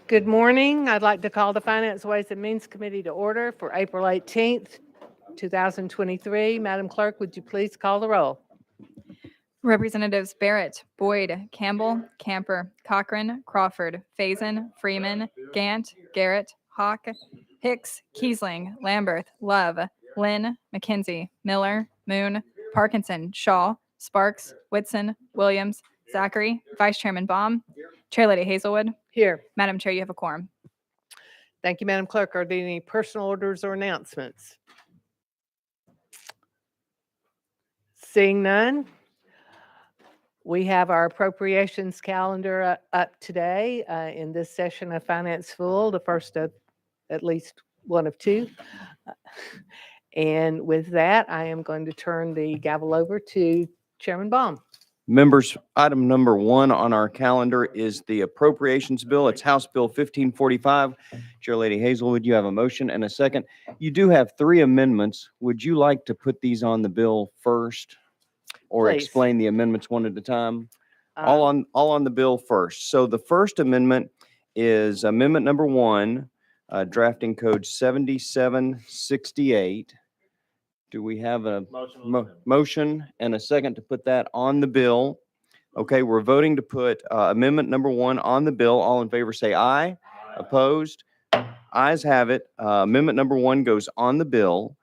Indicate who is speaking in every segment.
Speaker 1: Good morning. I'd like to call the Finance, Ways and Means Committee to order for April 18th, 2023. Madam Clerk, would you please call the roll?
Speaker 2: Representatives Barrett, Boyd, Campbell, Camper, Cochran, Crawford, Faison, Freeman, Gant, Garrett, Hawk, Hicks, Kiesling, Lamberth, Love, Lynn, McKenzie, Miller, Moon, Parkinson, Shaw, Sparks, Whitson, Williams, Zachary, Vice Chairman Baum, Chair Lady Hazelwood.
Speaker 1: Here.
Speaker 2: Madam Chair, you have a quorum.
Speaker 1: Thank you, Madam Clerk. Are there any personal orders or announcements? Seeing none, we have our appropriations calendar up today in this session of Finance Full, the first of at least one of two. And with that, I am going to turn the gavel over to Chairman Baum.
Speaker 3: Members, item number 1 on our calendar is the appropriations bill. It's House Bill 1545. Chair Lady Hazelwood, you have a motion and a second. You do have 3 amendments. Would you like to put these on the bill first or
Speaker 1: Please.
Speaker 3: explain the amendments one at a time? All on the bill first. So the first amendment is amendment number 1, drafting code 7768. Do we have a motion and a second to put that on the bill? Okay, we're voting to put amendment number 1 on the bill. All in favor say aye. Opposed? Ayes have it. Amendment number 1 goes on the bill.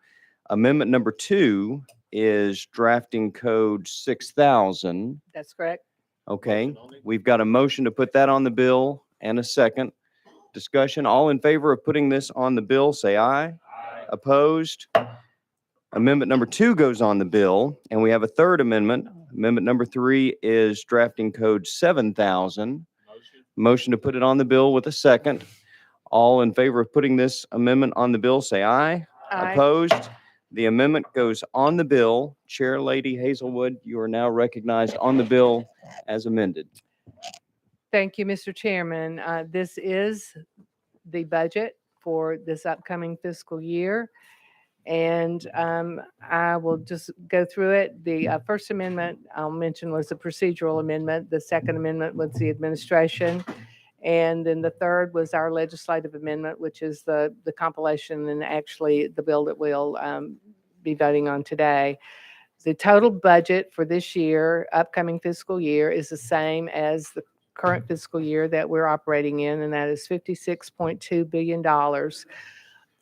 Speaker 3: Amendment number 2 is drafting code 6000.
Speaker 1: That's correct.
Speaker 3: Okay, we've got a motion to put that on the bill and a second. Discussion. All in favor of putting this on the bill say aye. Opposed? Amendment number 2 goes on the bill, and we have a third amendment. Amendment number 3 is drafting code 7000. Motion to put it on the bill with a second. All in favor of putting this amendment on the bill, say aye.
Speaker 1: Aye.
Speaker 3: Opposed? The amendment goes on the bill. Chair Lady Hazelwood, you are now recognized on the bill as amended.
Speaker 1: Thank you, Mr. Chairman. This is the budget for this upcoming fiscal year. And I will just go through it. The first amendment I'll mention was the procedural amendment. The second amendment was the administration. And then the third was our legislative amendment, which is the compilation and actually the bill that we'll be voting on today. The total budget for this year, upcoming fiscal year, is the same as the current fiscal year that we're operating in, and that is $56.2 billion.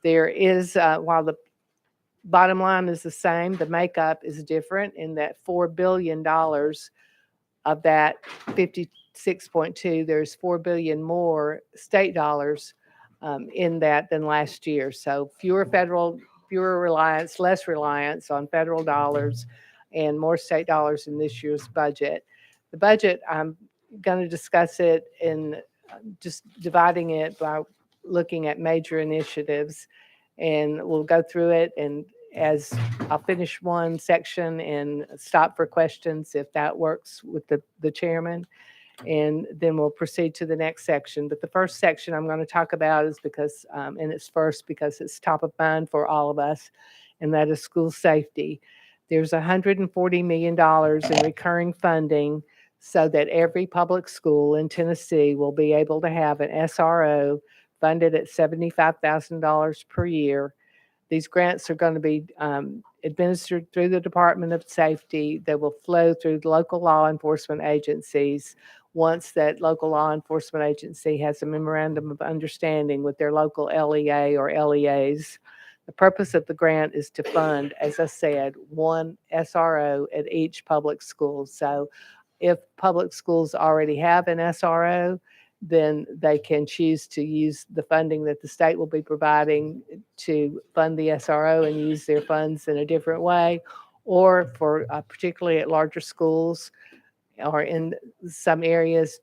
Speaker 1: There is, while the bottom line is the same, the makeup is different in that $4 billion of that 56.2, there's $4 billion more state dollars in that than last year. So fewer reliance, less reliance on federal dollars and more state dollars in this year's budget. The budget, I'm going to discuss it in just dividing it by looking at major initiatives. And we'll go through it, and as I'll finish one section and stop for questions if that works with the chairman, and then we'll proceed to the next section. But the first section I'm going to talk about is because, and it's first because it's top of mind for all of us, and that is school safety. There's $140 million in recurring funding so that every public school in Tennessee will be able to have an SRO funded at $75,000 per year. These grants are going to be administered through the Department of Safety. They will flow through local law enforcement agencies once that local law enforcement agency has a memorandum of understanding with their local LEA or LEAs. The purpose of the grant is to fund, as I said, one SRO at each public school. So if public schools already have an SRO, then they can choose to use the funding that the state will be providing to fund the SRO and use their funds in a different way. Or for particularly at larger schools or in some areas,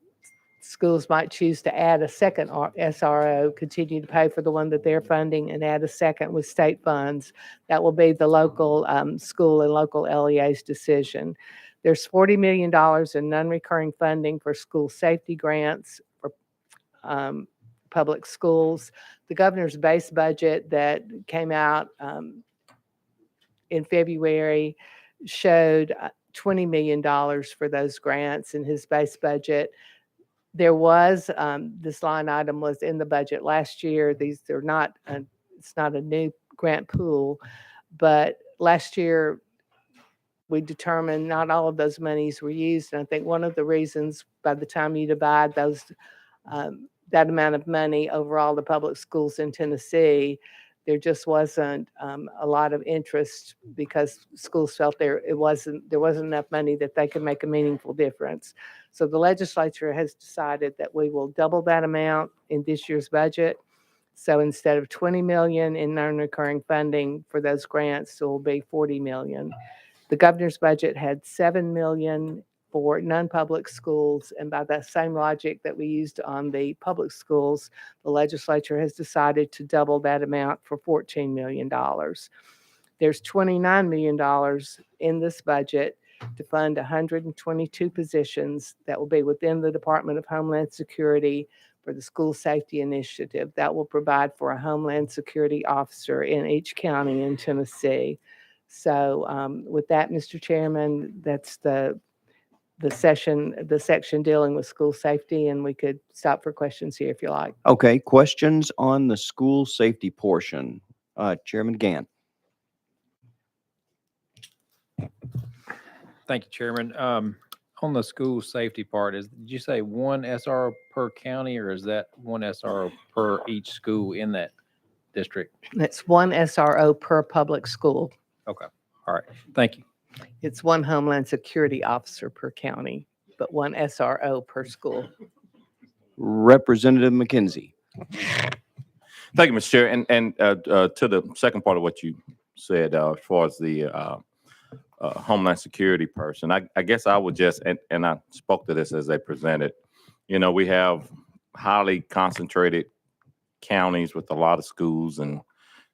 Speaker 1: schools might choose to add a second SRO, continue to pay for the one that they're funding and add a second with state funds. That will be the local school and local LEA's decision. There's $40 million in non-recurring funding for school safety grants for public schools. The governor's base budget that came out in February showed $20 million for those grants in his base budget. There was, this line item was in the budget last year. They're not, it's not a new grant pool, but last year we determined not all of those monies were used. And I think one of the reasons, by the time you divide those, that amount of money over all the public schools in Tennessee, there just wasn't a lot of interest because schools felt there wasn't enough money that they could make a meaningful difference. So the legislature has decided that we will double that amount in this year's budget. So instead of 20 million in non-recurring funding for those grants, it will be 40 million. The governor's budget had 7 million for non-public schools, and by that same logic that we used on the public schools, the legislature has decided to double that amount for $14 million. There's $29 million in this budget to fund 122 positions that will be within the Department of Homeland Security for the School Safety Initiative. That will provide for a Homeland Security officer in each county in Tennessee. So with that, Mr. Chairman, that's the section dealing with school safety, and we could stop for questions here if you like.
Speaker 3: Okay, questions on the school safety portion? Chairman Gant.
Speaker 4: Thank you, Chairman. On the school safety part, did you say one SRO per county, or is that one SRO per each school in that district?
Speaker 1: That's one SRO per public school.
Speaker 4: Okay, all right, thank you.
Speaker 1: It's one Homeland Security officer per county, but one SRO per school.
Speaker 3: Representative McKenzie.
Speaker 5: Thank you, Mr. Chair. And to the second part of what you said, as far as the Homeland Security person, I guess I would just, and I spoke to this as they presented, you know, we have highly concentrated counties with a lot of schools and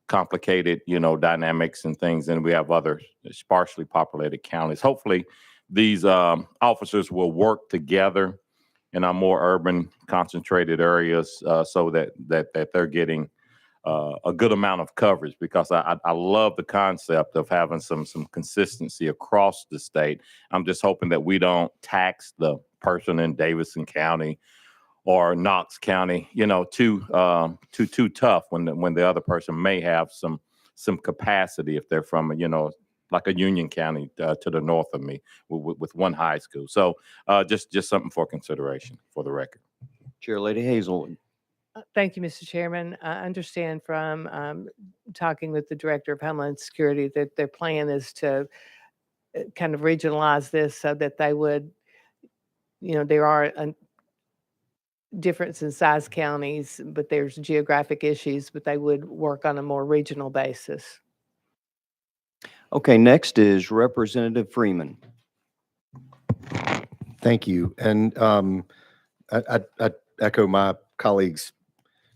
Speaker 5: complicated, you know, dynamics and things, and we have other sparsely populated counties. Hopefully, these officers will work together in our more urban, concentrated areas, so that they're getting a good amount of coverage. Because I love the concept of having some consistency across the state. I'm just hoping that we don't tax the person in Davidson County or Knox County, you know, too tough when the other person may have some capacity if they're from, you know, like a Union County to the north of me with one high school. So just something for consideration for the record.
Speaker 3: Chair Lady Hazelwood.
Speaker 1: Thank you, Mr. Chairman. I understand from talking with the Director of Homeland Security that their plan is to kind of regionalize this so that they would, you know, there are a difference in size counties, but there's geographic issues, but they would work on a more regional basis.
Speaker 3: Okay, next is Representative Freeman.
Speaker 6: Thank you. And I echo my colleagues'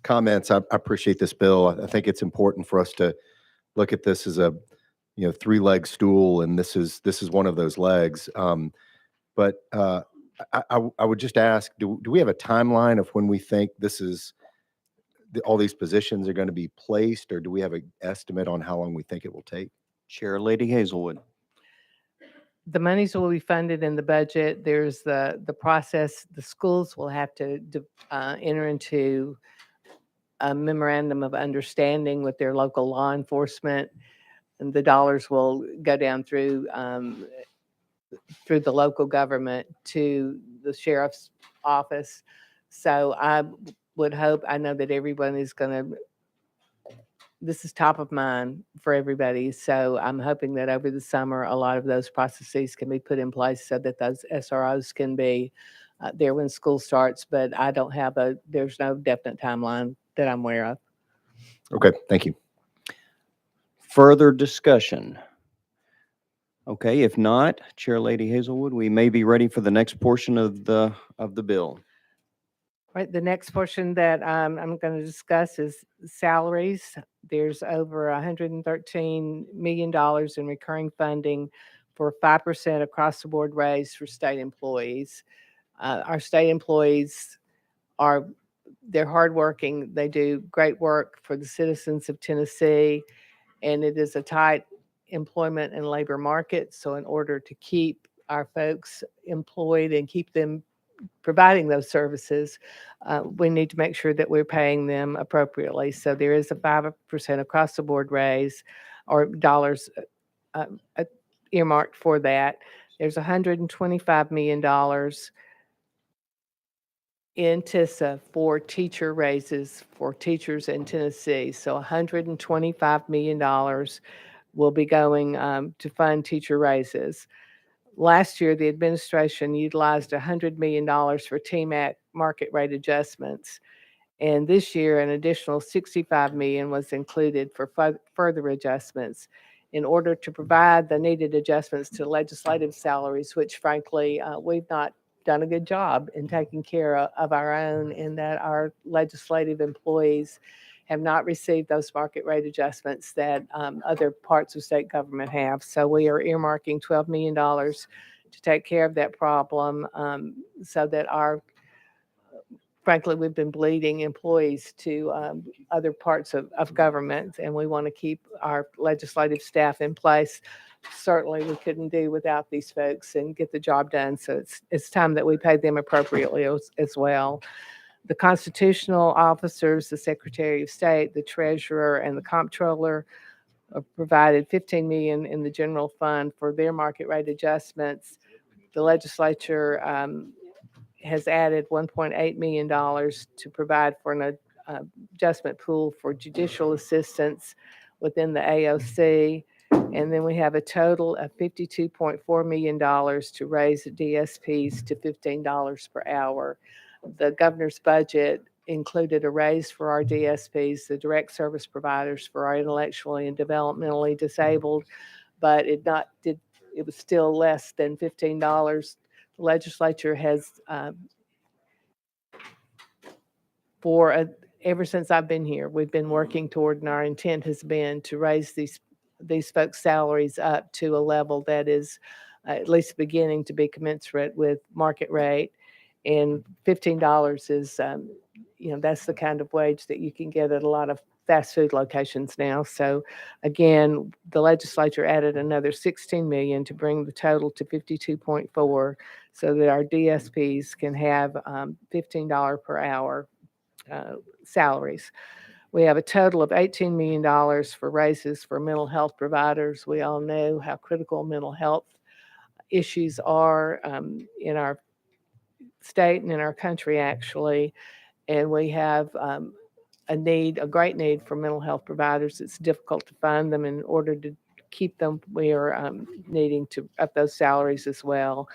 Speaker 6: comments. I appreciate this bill. I think it's important for us to look at this as a, you know, three-leg stool, and this is one of those legs. But I would just ask, do we have a timeline of when we think this is all these positions are going to be placed, or do we have an estimate on how long we think it will take?
Speaker 3: Chair Lady Hazelwood.
Speaker 1: The monies will be funded in the budget. There's the process. The schools will have to enter into a memorandum of understanding with their local law enforcement, and the dollars will go down through the local government to the sheriff's office. So I would hope, I know that everyone is going to, this is top of mind for everybody. So I'm hoping that over the summer, a lot of those processes can be put in place so that those SROs can be there when school starts. But I don't have there's no definite timeline that I'm aware of.
Speaker 6: Okay, thank you.
Speaker 3: Further discussion? Okay, if not, Chair Lady Hazelwood, we may be ready for the next portion of the bill.
Speaker 1: Right, the next portion that I'm going to discuss is salaries. There's over $113 million in recurring funding for 5% across the board raise for state employees. Our state employees they're hardworking. They do great work for the citizens of Tennessee, and it is a tight employment and labor market. So in order to keep our folks employed and keep them providing those services, we need to make sure that we're paying them appropriately. So there is a 5% across the board raise or dollars earmarked for that. There's $125 million in TISA for teacher raises for teachers in Tennessee. So $125 million will be going to fund teacher raises. Last year, the administration utilized $100 million for TMAC market rate adjustments. And this year, an additional $65 million was included for further adjustments in order to provide the needed adjustments to legislative salaries, which frankly, we've not done a good job in taking care of our own, in that our legislative employees have not received those market rate adjustments that other parts of state government have. So we are earmarking $12 million to take care of that problem, so that frankly, we've been bleeding employees to other parts of government, and we want to keep our legislative staff in place. Certainly, we couldn't do without these folks and get the job done. So it's time that we pay them appropriately as well. The constitutional officers, the Secretary of State, the Treasurer, and the Comptroller provided $15 million in the general fund for their market rate adjustments. The legislature has added $1.8 million to provide for an adjustment pool for judicial assistance within the AOC. And then we have a total of $52.4 million to raise the DSPs to $15 per hour. The governor's budget included a raise for our DSPs, the direct service providers for our intellectually and developmentally disabled, but it was still less than $15. The legislature has, ever since I've been here, we've been working toward, and our intent has been to raise these folks' salaries up to a level that is at least beginning to be commensurate with market rate. And $15 is, that's the kind of wage that you can get at a lot of fast food locations now. So again, the legislature added another $16 million to bring the total to 52.4, so that our DSPs can have $15 per hour salaries. We have a total of $18 million for raises for mental health providers. We all know how critical mental health issues are in our state and in our country, actually. And we have a great need for mental health providers. It's difficult to find them. In order to keep them, we are needing to up those salaries as well.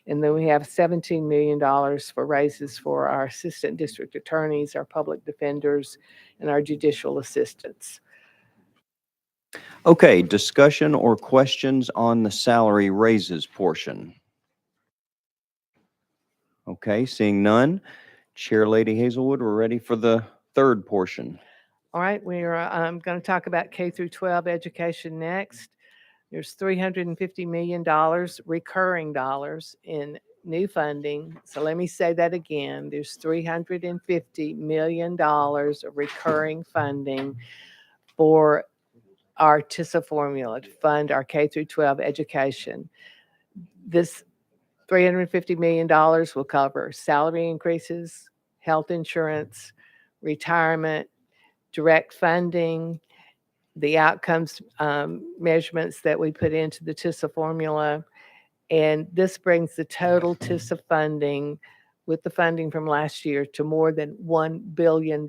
Speaker 1: And then we have $17 million for raises for our assistant district attorneys, our public defenders, and our judicial assistants.
Speaker 3: Okay, discussion or questions on the salary raises portion? Okay, seeing none. Chair Lady Hazelwood, we're ready for the third portion.
Speaker 1: All right, we are going to talk about K through 12 education next. There's $350 million recurring dollars in new funding. So let me say that again. There's $350 million of recurring funding for our TISA formula to fund our K through 12 education. This $350 million will cover salary increases, health insurance, retirement, direct funding, the outcomes measurements that we put into the TISA formula. And this brings the total TISA funding with the funding from last year to more than $1 billion.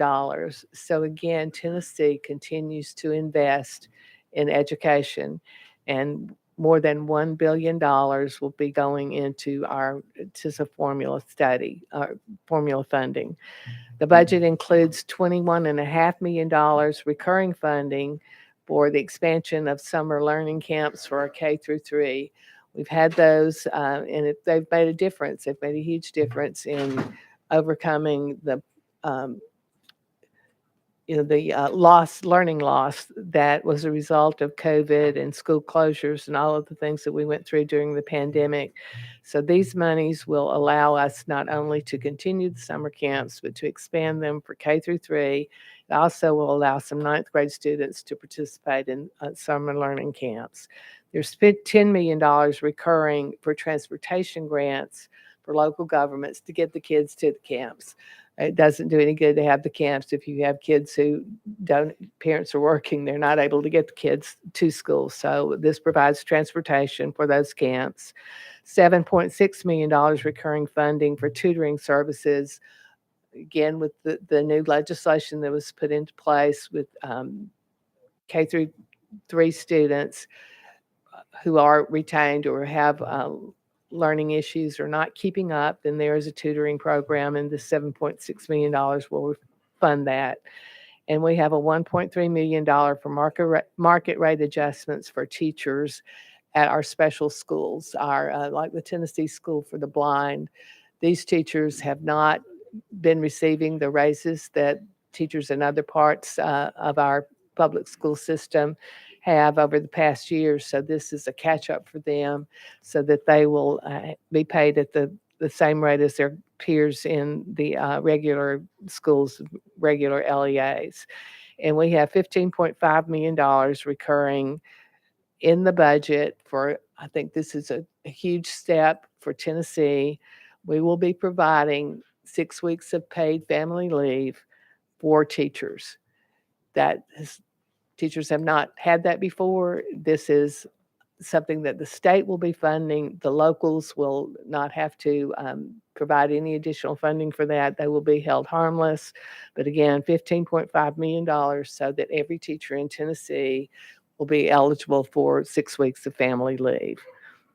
Speaker 1: So again, Tennessee continues to invest in education, and more than $1 billion will be going into our TISA formula study, formula funding. The budget includes $21.5 million recurring funding for the expansion of summer learning camps for our K through 3. We've had those, and they've made a difference. They've made a huge difference in overcoming the learning loss that was a result of COVID and school closures and all of the things that we went through during the pandemic. So these monies will allow us not only to continue the summer camps, but to expand them for K through 3. It also will allow some ninth grade students to participate in summer learning camps. There's $10 million recurring for transportation grants for local governments to get the kids to the camps. It doesn't do any good to have the camps if you have kids who don't, parents are working, they're not able to get the kids to school. So this provides transportation for those camps. $7.6 million recurring funding for tutoring services. Again, with the new legislation that was put into place with K through 3 students who are retained or have learning issues or not keeping up, then there is a tutoring program, and the $7.6 million will fund that. And we have a $1.3 million for market rate adjustments for teachers at our special schools, our like the Tennessee School for the Blind. These teachers have not been receiving the raises that teachers in other parts of our public school system have over the past years. So this is a catch up for them so that they will be paid at the same rate as their peers in the regular schools, regular LEAs. And we have $15.5 million recurring in the budget for, I think this is a huge step for Tennessee. We will be providing 6 weeks of paid family leave for teachers. Teachers have not had that before. This is something that the state will be funding. The locals will not have to provide any additional funding for that. They will be held harmless. But again, $15.5 million so that every teacher in Tennessee will be eligible for 6 weeks of family leave.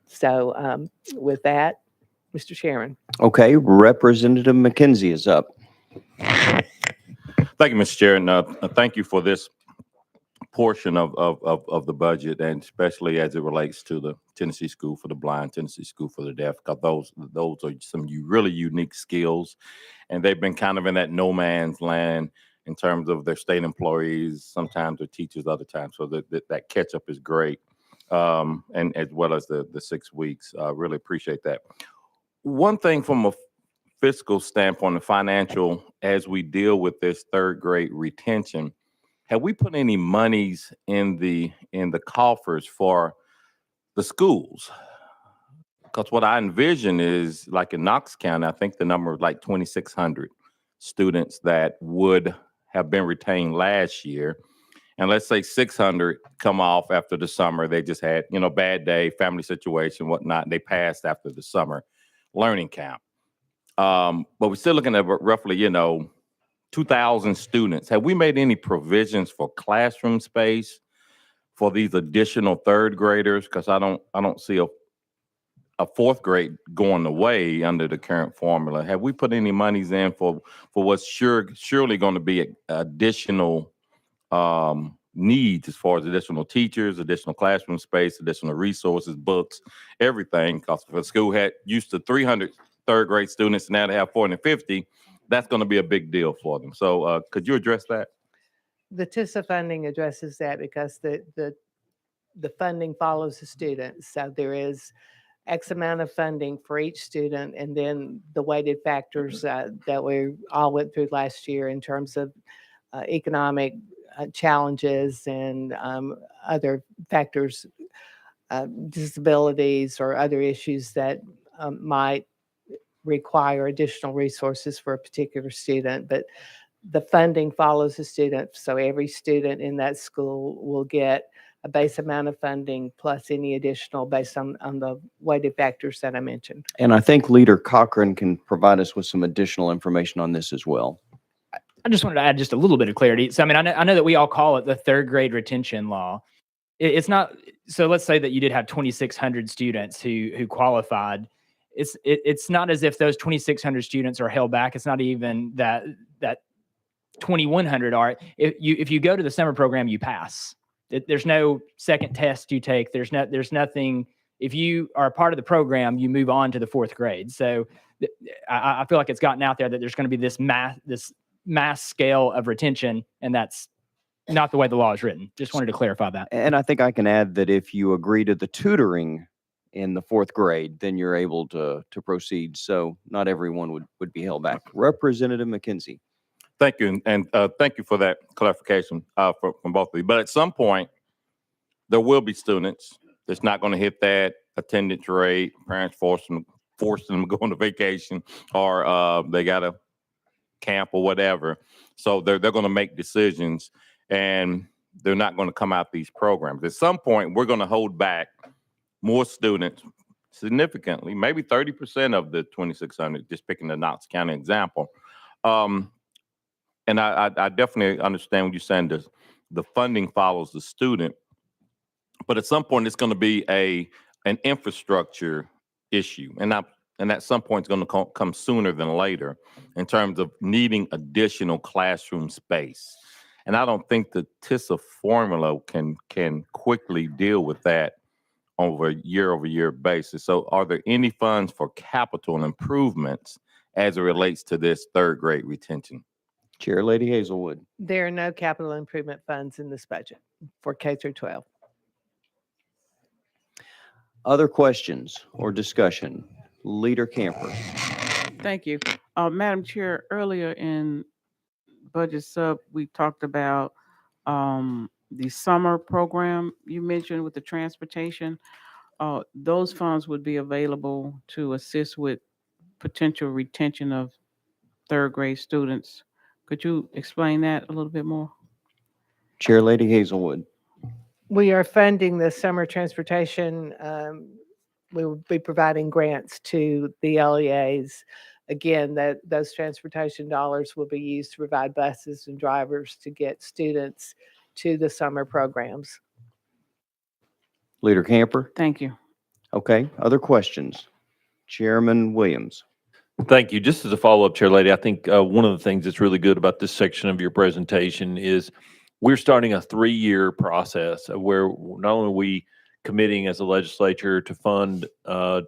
Speaker 1: So with that, Mr. Chairman.
Speaker 3: Okay, Representative McKenzie is up.
Speaker 5: Thank you, Mr. Chair, and thank you for this portion of the budget, and especially as it relates to the Tennessee School for the Blind, Tennessee School for the Deaf, because those are some really unique skills, and they've been kind of in that no man's land in terms of their state employees, sometimes they're teachers, other times. So that catch up is great, and as well as the 6 weeks. Really appreciate that. One thing from a fiscal standpoint, and financial, as we deal with this third grade retention, have we put any monies in the coffers for the schools? Because what I envision is, like in Knox County, I think the number is like 2,600 students that would have been retained last year. And let's say 600 come off after the summer. They just had, bad day, family situation, whatnot. And they passed after the summer learning camp. But we're still looking at roughly, 2,000 students. Have we made any provisions for classroom space for these additional third graders? Because I don't see a fourth grade going away under the current formula. Have we put any monies in for what's surely going to be additional needs as far as additional teachers, additional classroom space, additional resources, books, everything? Because if a school had used to 300 third grade students, now they have 450. That's going to be a big deal for them. So could you address that?
Speaker 1: The TISA funding addresses that because the funding follows the student. So there is X amount of funding for each student, and then the weighted factors that we all went through last year in terms of economic challenges and other factors, disabilities or other issues that might require additional resources for a particular student. But the funding follows the student. So every student in that school will get a base amount of funding plus any additional based on the weighted factors that I mentioned.
Speaker 3: And I think Leader Cochran can provide us with some additional information on this as well.
Speaker 7: I just wanted to add just a little bit of clarity. So, I mean, I know that we all call it the third grade retention law. It's not, so let's say that you did have 2,600 students who qualified. It's not as if those 2,600 students are held back. It's not even that 2,100 are. If you go to the summer program, you pass. There's no second test you take. There's nothing. If you are a part of the program, you move on to the fourth grade. So I feel like it's gotten out there that there's going to be this mass scale of retention, and that's not the way the law is written. Just wanted to clarify that.
Speaker 3: And I think I can add that if you agree to the tutoring in the fourth grade, then you're able to proceed. So not everyone would be held back. Representative McKenzie.
Speaker 5: Thank you, and thank you for that clarification from both of you. But at some point, there will be students that's not going to hit that attendance rate. Parents force them forcing them to go on a vacation or they got to camp or whatever. So they're going to make decisions and they're not going to come out these programs. At some point, we're going to hold back more students significantly, maybe 30% of the 2,600, just picking the Knox County example. And I definitely understand what you're saying. The funding follows the student, but at some point it's going to be an infrastructure issue, and at some point it's going to come sooner than later in terms of needing additional classroom space. And I don't think the TISA formula can quickly deal with that over a year-over-year basis. So are there any funds for capital improvements as it relates to this third grade retention?
Speaker 3: Chair Lady Hazelwood.
Speaker 1: There are no capital improvement funds in this budget for K through 12.
Speaker 3: Other questions or discussion? Leader Camper.
Speaker 8: Thank you. Madam Chair, earlier in budget sub, we talked about the summer program you mentioned with the transportation. Those funds would be available to assist with potential retention of third grade students. Could you explain that a little bit more?
Speaker 3: Chair Lady Hazelwood.
Speaker 1: We are funding the summer transportation. We will be providing grants to the LEAs. Again, those transportation dollars will be used to provide buses and drivers to get students to the summer programs.
Speaker 3: Leader Camper.
Speaker 8: Thank you.
Speaker 3: Okay, other questions? Chairman Williams.
Speaker 9: Thank you. Just as a follow-up, Chair Lady, I think one of the things that's really good about this section of your presentation is we're starting a 3-year process where not only are we committing as a legislature to fund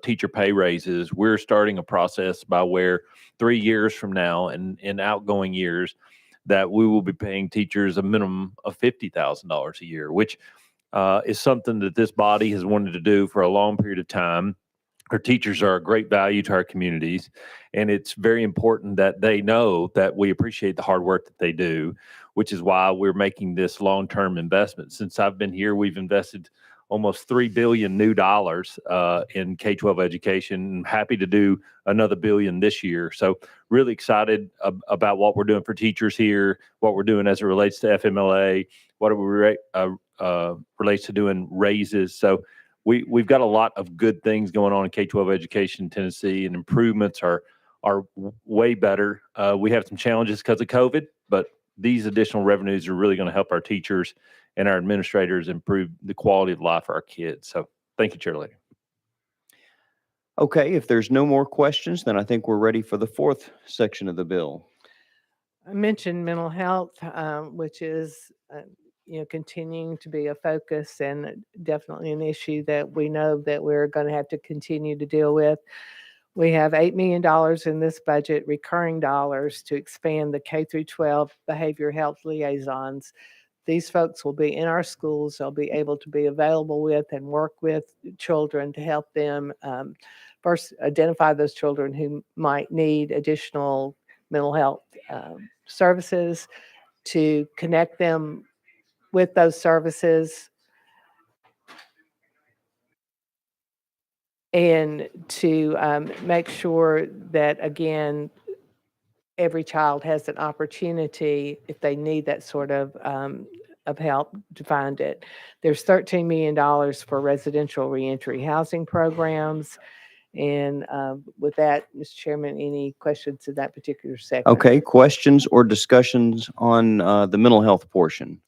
Speaker 9: teacher pay raises, we're starting a process by where 3 years from now and in outgoing years that we will be paying teachers a minimum of $50,000 a year, which is something that this body has wanted to do for a long period of time. Our teachers are a great value to our communities, and it's very important that they know that we appreciate the hard work that they do, which is why we're making this long-term investment. Since I've been here, we've invested almost $3 billion new dollars in K-12 education. I'm happy to do another $1 billion this year. So really excited about what we're doing for teachers here, what we're doing as it relates to FMLA, what it relates to doing raises. So we've got a lot of good things going on in K-12 education in Tennessee, and improvements are way better. We have some challenges because of COVID, but these additional revenues are really going to help our teachers and our administrators improve the quality of life for our kids. So thank you, Chair Lady.
Speaker 3: Okay, if there's no more questions, then I think we're ready for the fourth section of the bill.
Speaker 1: I mentioned mental health, which is continuing to be a focus and definitely an issue that we know that we're going to have to continue to deal with. We have $8 million in this budget, recurring dollars, to expand the K through 12 behavioral health liaisons. These folks will be in our schools. They'll be able to be available with and work with children to help them first identify those children who might need additional mental health services, to connect them with those services, and to make sure that, again, every child has an opportunity, if they need that sort of help, to find it. There's $13 million for residential reentry housing programs. And with that, Mr. Chairman, any questions in that particular segment?
Speaker 3: Okay, questions or discussions on the mental health portion?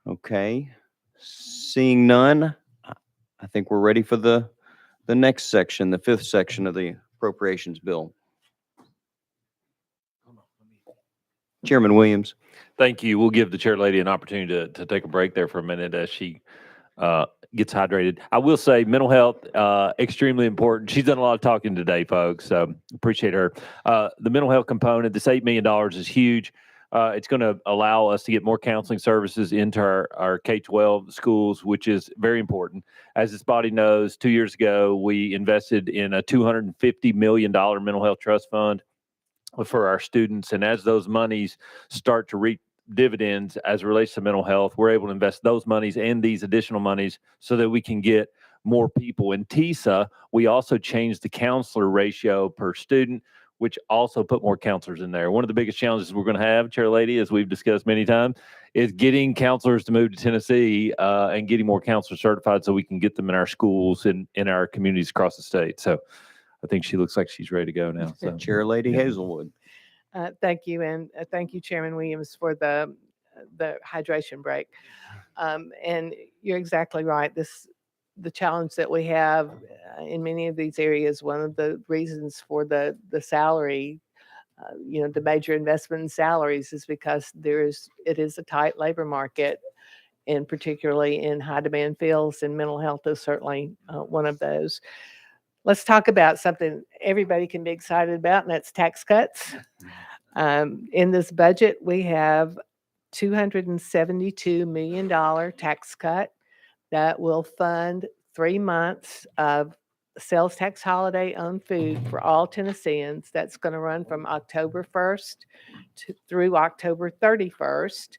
Speaker 3: Okay, seeing none, I think we're ready for the next section, the fifth section of the appropriations bill. Chairman Williams.
Speaker 9: Thank you. We'll give the Chair Lady an opportunity to take a break there for a minute as she gets hydrated. I will say mental health, extremely important. She's done a lot of talking today, folks. Appreciate her. The mental health component, this $8 million is huge. It's going to allow us to get more counseling services into our K-12 schools, which is very important. As this body knows, 2 years ago, we invested in a $250 million mental health trust fund for our students. And as those monies start to reap dividends as it relates to mental health, we're able to invest those monies and these additional monies so that we can get more people. In TISA, we also changed the counselor ratio per student, which also put more counselors in there. One of the biggest challenges we're going to have, Chair Lady, as we've discussed many times, is getting counselors to move to Tennessee and getting more counselors certified so we can get them in our schools and in our communities across the state. So I think she looks like she's ready to go now. So.
Speaker 3: Chair Lady Hazelwood.
Speaker 1: Thank you, and thank you, Chairman Williams, for the hydration break. And you're exactly right. The challenge that we have in many of these areas, one of the reasons for the salary, the major investment in salaries is because it is a tight labor market, and particularly in high demand fields, and mental health is certainly one of those. Let's talk about something everybody can be excited about, and that's tax cuts. In this budget, we have $272 million tax cut that will fund 3 months of sales tax holiday on food for all Tennesseans. That's going to run from October 1st through October 31st.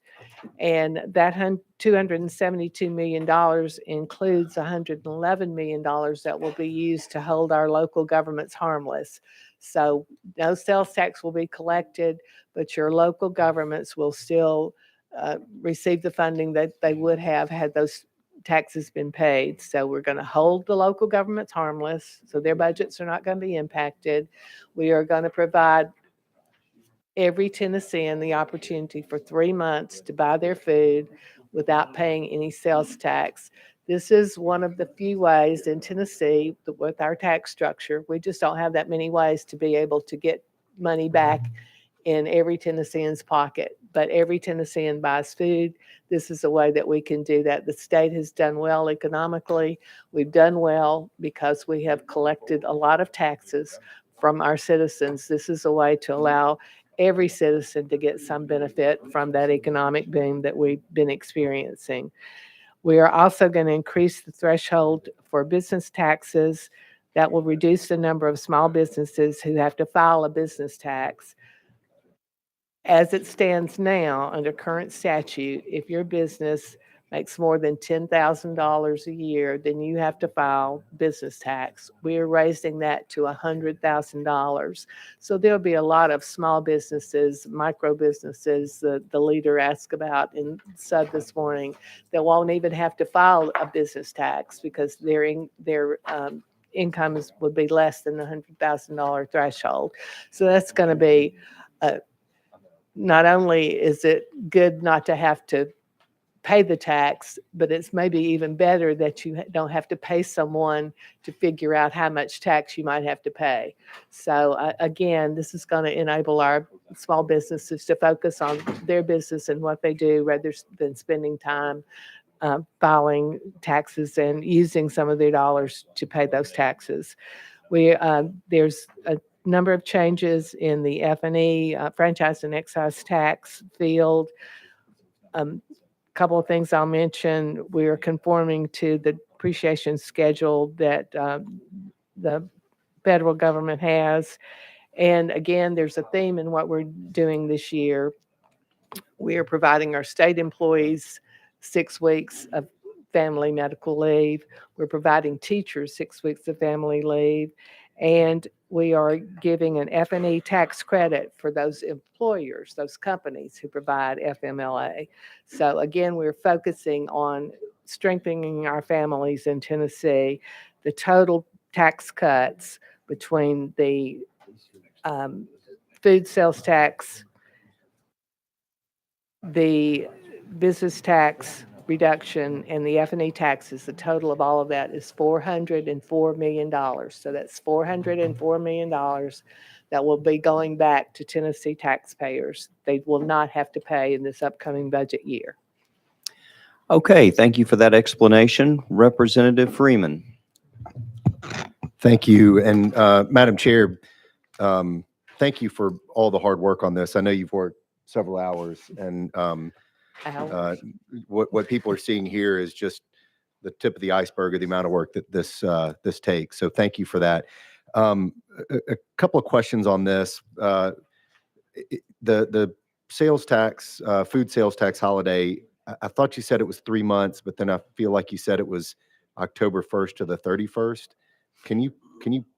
Speaker 1: And that $272 million includes $111 million that will be used to hold our local governments harmless. So no sales tax will be collected, but your local governments will still receive the funding that they would have had those taxes been paid. So we're going to hold the local governments harmless, so their budgets are not going to be impacted. We are going to provide every Tennessean the opportunity for 3 months to buy their food without paying any sales tax. This is one of the few ways in Tennessee with our tax structure. We just don't have that many ways to be able to get money back in every Tennessean's pocket, but every Tennessean buys food. This is a way that we can do that. The state has done well economically. We've done well because we have collected a lot of taxes from our citizens. This is a way to allow every citizen to get some benefit from that economic boom that we've been experiencing. We are also going to increase the threshold for business taxes. That will reduce the number of small businesses who have to file a business tax. As it stands now, under current statute, if your business makes more than $10,000 a year, then you have to file business tax. We are raising that to $100,000. So there'll be a lot of small businesses, micro businesses, the leader asked about in sub this morning, that won't even have to file a business tax because their incomes would be less than the $100,000 threshold. So that's going to be, not only is it good not to have to pay the tax, but it's maybe even better that you don't have to pay someone to figure out how much tax you might have to pay. So again, this is going to enable our small businesses to focus on their business and what they do rather than spending time filing taxes and using some of their dollars to pay those taxes. There's a number of changes in the F&E, franchise and excise tax field. Couple of things I'll mention. We are conforming to the depreciation schedule that the federal government has. And again, there's a theme in what we're doing this year. We are providing our state employees 6 weeks of family medical leave. We're providing teachers 6 weeks of family leave. And we are giving an F&E tax credit for those employers, those companies who provide FMLA. So again, we're focusing on strengthening our families in Tennessee. The total tax cuts between the food sales tax, the business tax reduction, and the F&E taxes, the total of all of that is $404 million. So that's $404 million that will be going back to Tennessee taxpayers. They will not have to pay in this upcoming budget year.
Speaker 3: Okay, thank you for that explanation. Representative Freeman.
Speaker 6: Thank you. And Madam Chair, thank you for all the hard work on this. I know you've worked several hours, and what people are seeing here is just the tip of the iceberg of the amount of work that this takes. So thank you for that. A couple of questions on this. The sales tax, food sales tax holiday, I thought you said it was 3 months, but then I feel like you said it was October 1st to the 31st. Can you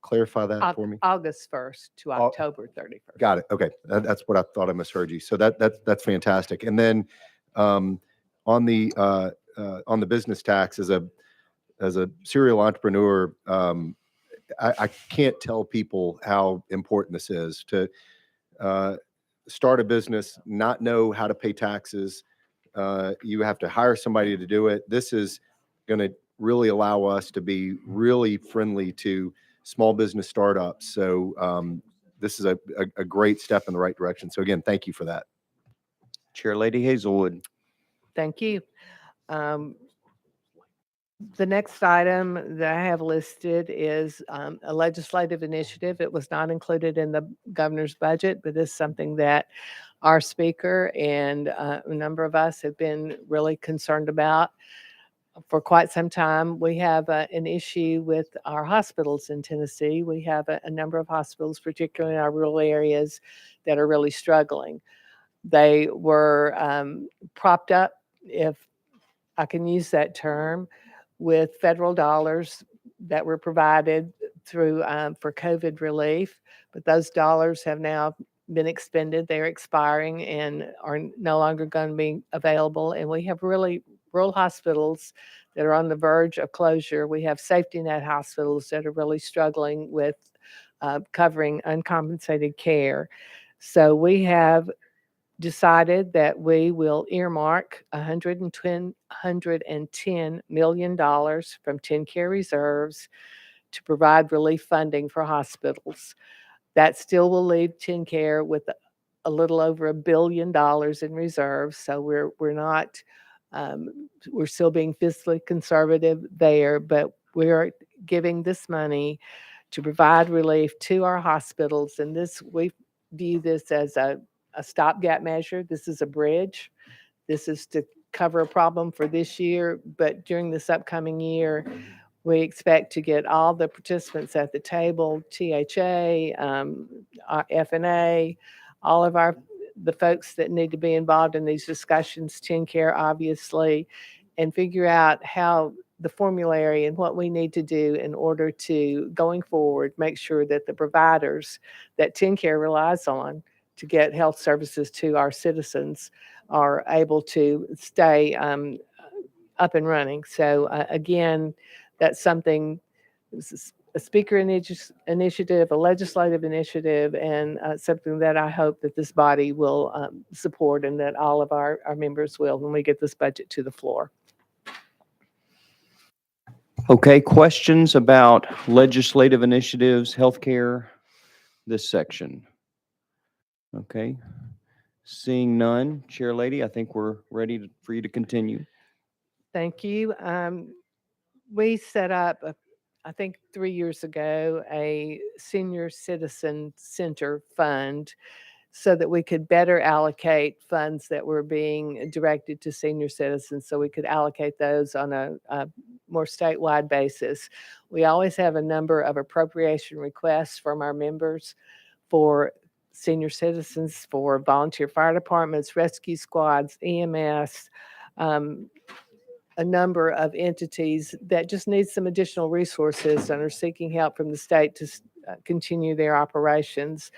Speaker 6: clarify that for me?
Speaker 1: August 1st to
Speaker 6: Au-
Speaker 1: October 31st.
Speaker 6: Got it. Okay. That's what I thought I misheard you. So that's fantastic. And then on the business tax, as a serial entrepreneur, I can't tell people how important this is to start a business, not know how to pay taxes. You have to hire somebody to do it. This is going to really allow us to be really friendly to small business startups. So this is a great step in the right direction. So again, thank you for that.
Speaker 3: Chair Lady Hazelwood.
Speaker 1: Thank you. The next item that I have listed is a legislative initiative. It was not included in the governor's budget, but is something that our speaker and a number of us have been really concerned about for quite some time. We have an issue with our hospitals in Tennessee. We have a number of hospitals, particularly in our rural areas, that are really struggling. They were propped up, if I can use that term, with federal dollars that were provided through for COVID relief, but those dollars have now been expended. They're expiring and are no longer going to be available. And we have really rural hospitals that are on the verge of closure. We have safety net hospitals that are really struggling with covering uncompensated care. So we have decided that we will earmark $110 million from TennCare reserves to provide relief funding for hospitals. That still will leave TennCare with a little over $1 billion in reserves. So we're not, we're still being fiscally conservative there, but we are giving this money to provide relief to our hospitals. And we view this as a stopgap measure. This is a bridge. This is to cover a problem for this year, but during this upcoming year, we expect to get all the participants at the table, THA, FNA, all of the folks that need to be involved in these discussions, TennCare obviously, and figure out how the formulary and what we need to do in order to, going forward, make sure that the providers that TennCare relies on to get health services to our citizens are able to stay up and running. So again, that's something, a speaker initiative, a legislative initiative, and something that I hope that this body will support and that all of our members will when we get this budget to the floor.
Speaker 3: Okay, questions about legislative initiatives, healthcare, this section? Okay, seeing none, Chair Lady, I think we're ready for you to continue.
Speaker 1: Thank you. We set up, I think 3 years ago, a senior citizen center fund so that we could better allocate funds that were being directed to senior citizens, so we could allocate those on a more statewide basis. We always have a number of appropriation requests from our members for senior citizens, for volunteer fire departments, rescue squads, EMS, a number of entities that just need some additional resources and are seeking help from the state to continue their operations.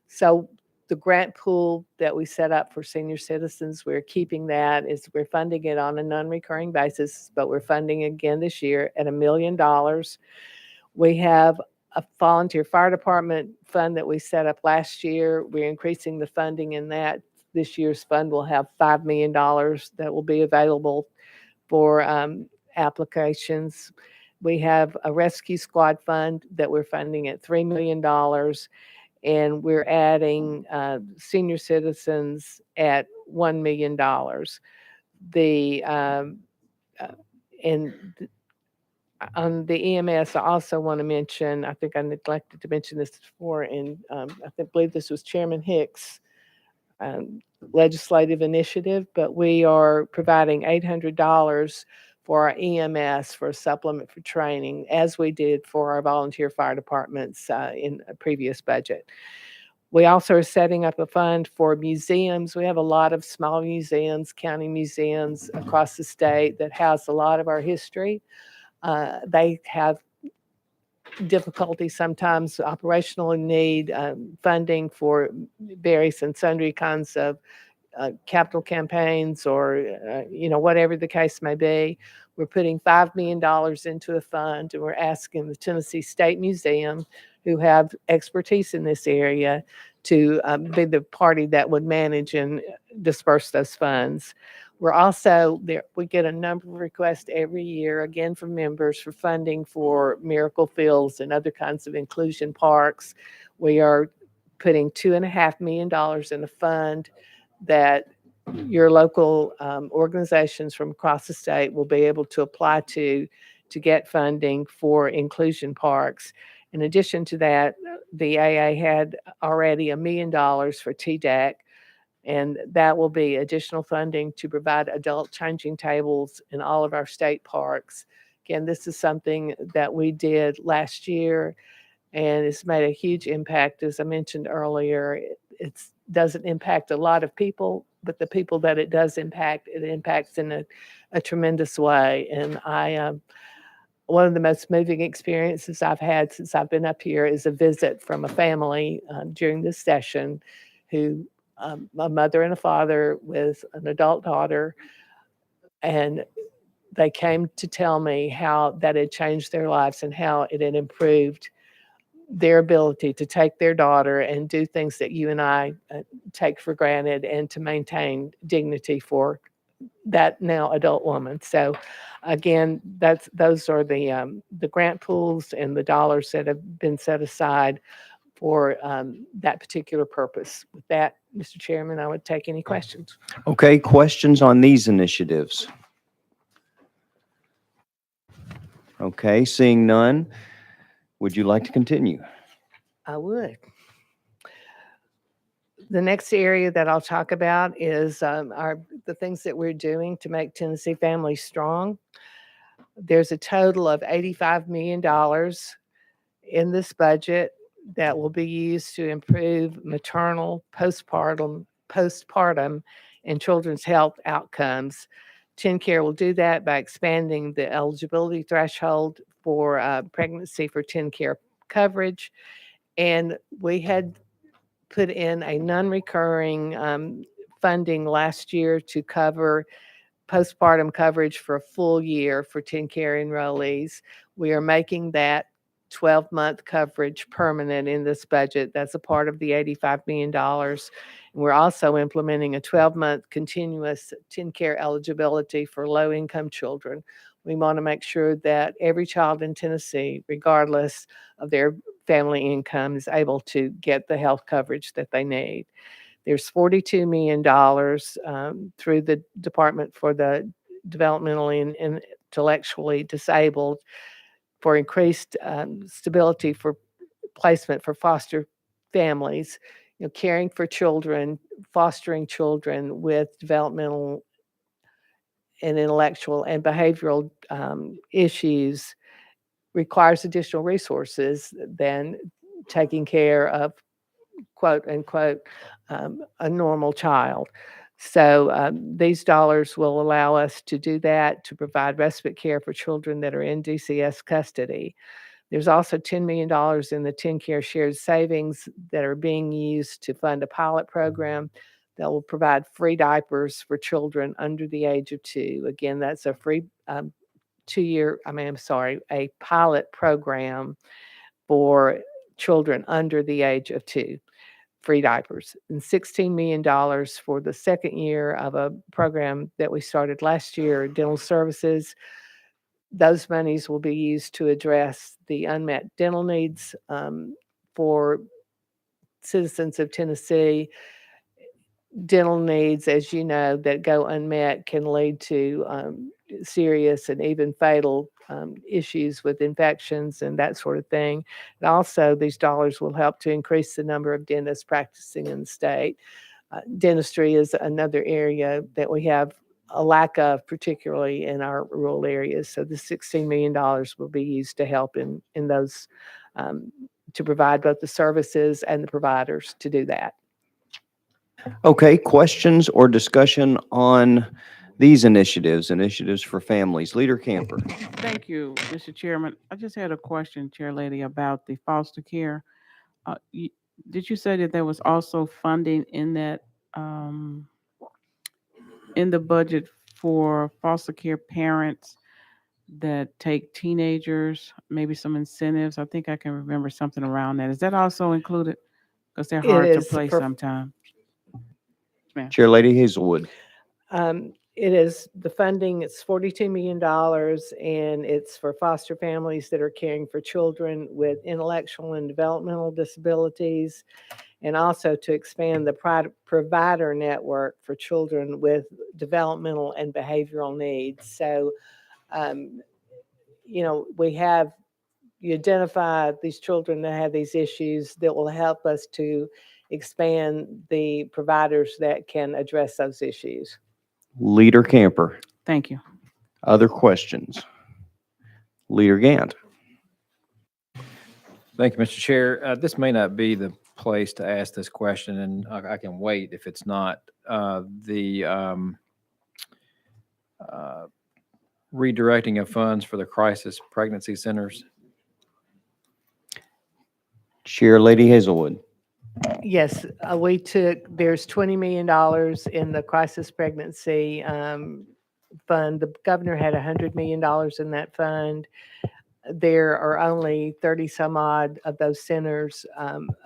Speaker 1: So the grant pool that we set up for senior citizens, we're keeping that. We're funding it on a non-recurring basis, but we're funding again this year at $1 million. We have a volunteer fire department fund that we set up last year. We're increasing the funding in that. This year's fund will have $5 million that will be available for applications. We have a rescue squad fund that we're funding at $3 million, and we're adding senior citizens at $1 million. On the EMS, I also want to mention, I think I neglected to mention this before, and believe this was Chairman Hicks' legislative initiative, but we are providing $800 for our EMS for a supplement for training, as we did for our volunteer fire departments in a previous budget. We also are setting up a fund for museums. We have a lot of small museums, county museums across the state that house a lot of our history. They have difficulty sometimes operational need funding for various and sundry kinds of capital campaigns or, whatever the case may be. We're putting $5 million into a fund, and we're asking the Tennessee State Museum, who have expertise in this area, to be the party that would manage and disperse those funds. We're also there. We get a number of requests every year, again from members, for funding for Miracle Fields and other kinds of inclusion parks. We are putting $2.5 million in a fund that your local organizations from across the state will be able to apply to get funding for inclusion parks. In addition to that, the AA had already $1 million for TDEC, and that will be additional funding to provide adult changing tables in all of our state parks. Again, this is something that we did last year, and it's made a huge impact. As I mentioned earlier, it doesn't impact a lot of people, but the people that it does impact, it impacts in a tremendous way. And one of the most moving experiences I've had since I've been up here is a visit from a family during this session who, a mother and a father with an adult daughter, and they came to tell me how that had changed their lives and how it had improved their ability to take their daughter and do things that you and I take for granted, and to maintain dignity for that now adult woman. So again, those are the grant pools and the dollars that have been set aside for that particular purpose. With that, Mr. Chairman, I would take any questions.
Speaker 3: Okay, questions on these initiatives? Okay, seeing none, would you like to continue?
Speaker 1: I would. The next area that I'll talk about is the things that we're doing to make Tennessee families strong. There's a total of $85 million in this budget that will be used to improve maternal, postpartum, and children's health outcomes. TennCare will do that by expanding the eligibility threshold for pregnancy for TennCare coverage. And we had put in a non-recurring funding last year to cover postpartum coverage for a full year for TennCare enrollees. We are making that 12-month coverage permanent in this budget. That's a part of the $85 million. And we're also implementing a 12-month continuous TennCare eligibility for low-income children. We want to make sure that every child in Tennessee, regardless of their family income, is able to get the health coverage that they need. There's $42 million through the Department for the Developmentally and Intellectually Disabled for increased stability for placement for foster families, caring for children, fostering children with developmental and intellectual and behavioral issues requires additional resources than taking care of, quote unquote, a normal child. So these dollars will allow us to do that, to provide respite care for children that are in DCS custody. There's also $10 million in the TennCare shared savings that are being used to fund a pilot program that will provide free diapers for children under the age of 2. Again, that's a free a pilot program for children under the age of 2. Free diapers, and $16 million for the second year of a program that we started last year, dental services. Those monies will be used to address the unmet dental needs for citizens of Tennessee. Dental needs, as you know, that go unmet can lead to serious and even fatal issues with infections and that sort of thing. And also, these dollars will help to increase the number of dentists practicing in the state. Dentistry is another area that we have a lack of, particularly in our rural areas. So the $16 million will be used to help in those, to provide both the services and the providers to do that.
Speaker 3: Okay, questions or discussion on these initiatives for families. Leader Camper.
Speaker 8: Thank you, Mr. Chairman. I just had a question, Chair Lady, about the foster care. Did you say that there was also funding in that, in the budget for foster care parents that take teenagers, maybe some incentives? I think I can remember something around that. Is that also included? Because they're
Speaker 1: It
Speaker 8: hard to
Speaker 1: is
Speaker 8: place
Speaker 1: for-
Speaker 8: sometimes.
Speaker 3: Chair Lady Hazelwood.
Speaker 1: It is the funding, it's $42 million, and it's for foster families that are caring for children with intellectual and developmental disabilities, and also to expand the provider network for children with developmental and behavioral needs. So, you identify these children that have these issues that will help us to expand the providers that can address those issues.
Speaker 3: Leader Camper.
Speaker 8: Thank you.
Speaker 3: Other questions? Leader Gant.
Speaker 4: Thank you, Mr. Chair. This may not be the place to ask this question, and I can wait if it's not. Redirecting of funds for the crisis pregnancy centers.
Speaker 3: Chair Lady Hazelwood.
Speaker 1: Yes, there's $20 million in the crisis pregnancy fund. The governor had $100 million in that fund. There are only 30 some odd of those centers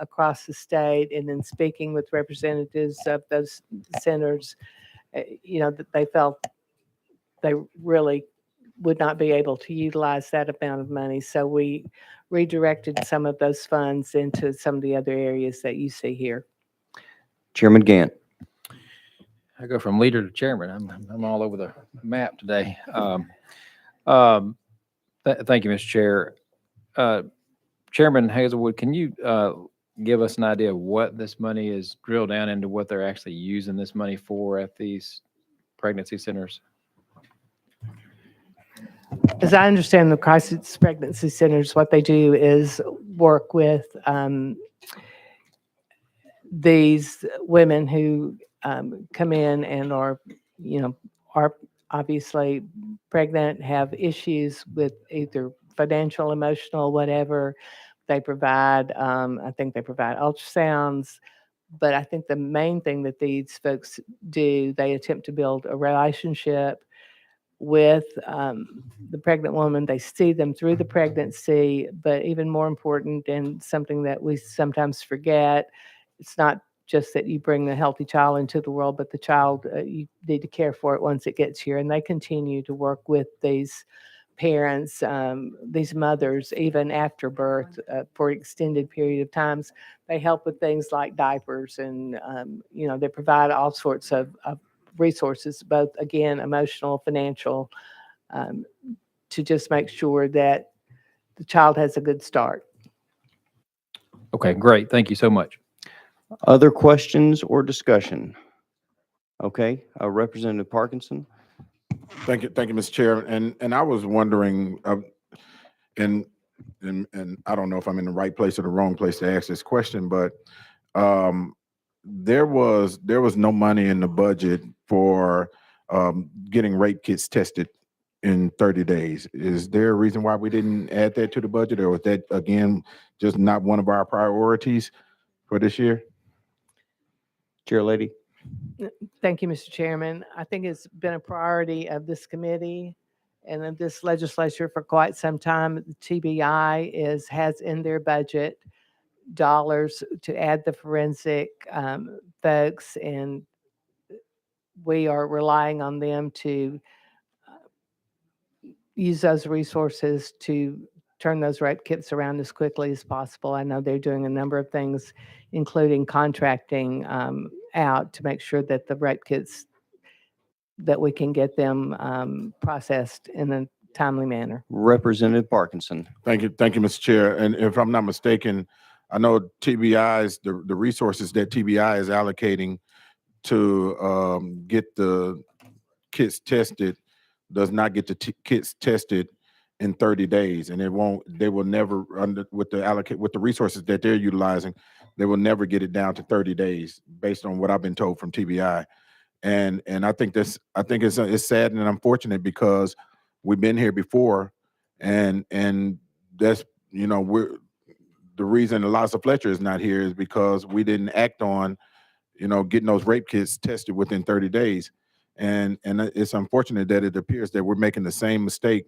Speaker 1: across the state. And then speaking with representatives of those centers, that they felt they really would not be able to utilize that amount of money. So we redirected some of those funds into some of the other areas that you see here.
Speaker 3: Chairman Gant.
Speaker 4: I go from leader to chairman. I'm all over the map today. Thank you, Mr. Chair. Chairman Hazelwood, can you give us an idea of what this money is, drill down into what they're actually using this money for at these pregnancy centers?
Speaker 1: As I understand the crisis pregnancy centers, what they do is work with these women who come in and are obviously pregnant, have issues with either financial, emotional, whatever. They provide, I think they provide ultrasounds, but I think the main thing that these folks do, they attempt to build a relationship with the pregnant woman. They see them through the pregnancy, but even more important, and something that we sometimes forget, it's not just that you bring the healthy child into the world, but the child, you need to care for it once it gets here. And they continue to work with these parents, these mothers, even after birth for extended period of times. They help with things like diapers, and they provide all sorts of resources, both, again, emotional, financial, to just make sure that the child has a good start.
Speaker 4: Okay, great. Thank you so much.
Speaker 3: Other questions or discussion? Okay, Representative Parkinson.
Speaker 10: Thank you, Mr. Chair. And I was wondering, and I don't know if I'm in the right place or the wrong place to ask this question, but there was no money in the budget for getting rape kits tested in 30 days. Is there a reason why we didn't add that to the budget, or was that, again, just not one of our priorities for this year?
Speaker 3: Chair Lady.
Speaker 1: Thank you, Mr. Chairman. I think it's been a priority of this committee and of this legislature for quite some time. The TBI has in their budget dollars to add the forensic folks, and we are relying on them to use those resources to turn those rape kits around as quickly as possible. I know they're doing a number of things, including contracting out to make sure that the rape kits, that we can get them processed in a timely manner.
Speaker 3: Representative Parkinson.
Speaker 10: Thank you, Mr. Chair. And if I'm not mistaken, I know TBI's, the resources that TBI is allocating to get the kits tested does not get the kits tested in 30 days, and they will never, with the resources that they're utilizing, they will never get it down to 30 days based on what I've been told from TBI. And I think it's sad and unfortunate because we've been here before, and that's, we're the reason Eliza Fletcher is not here is because we didn't act on, getting those rape kits tested within 30 days. And it's unfortunate that it appears that we're making the same mistake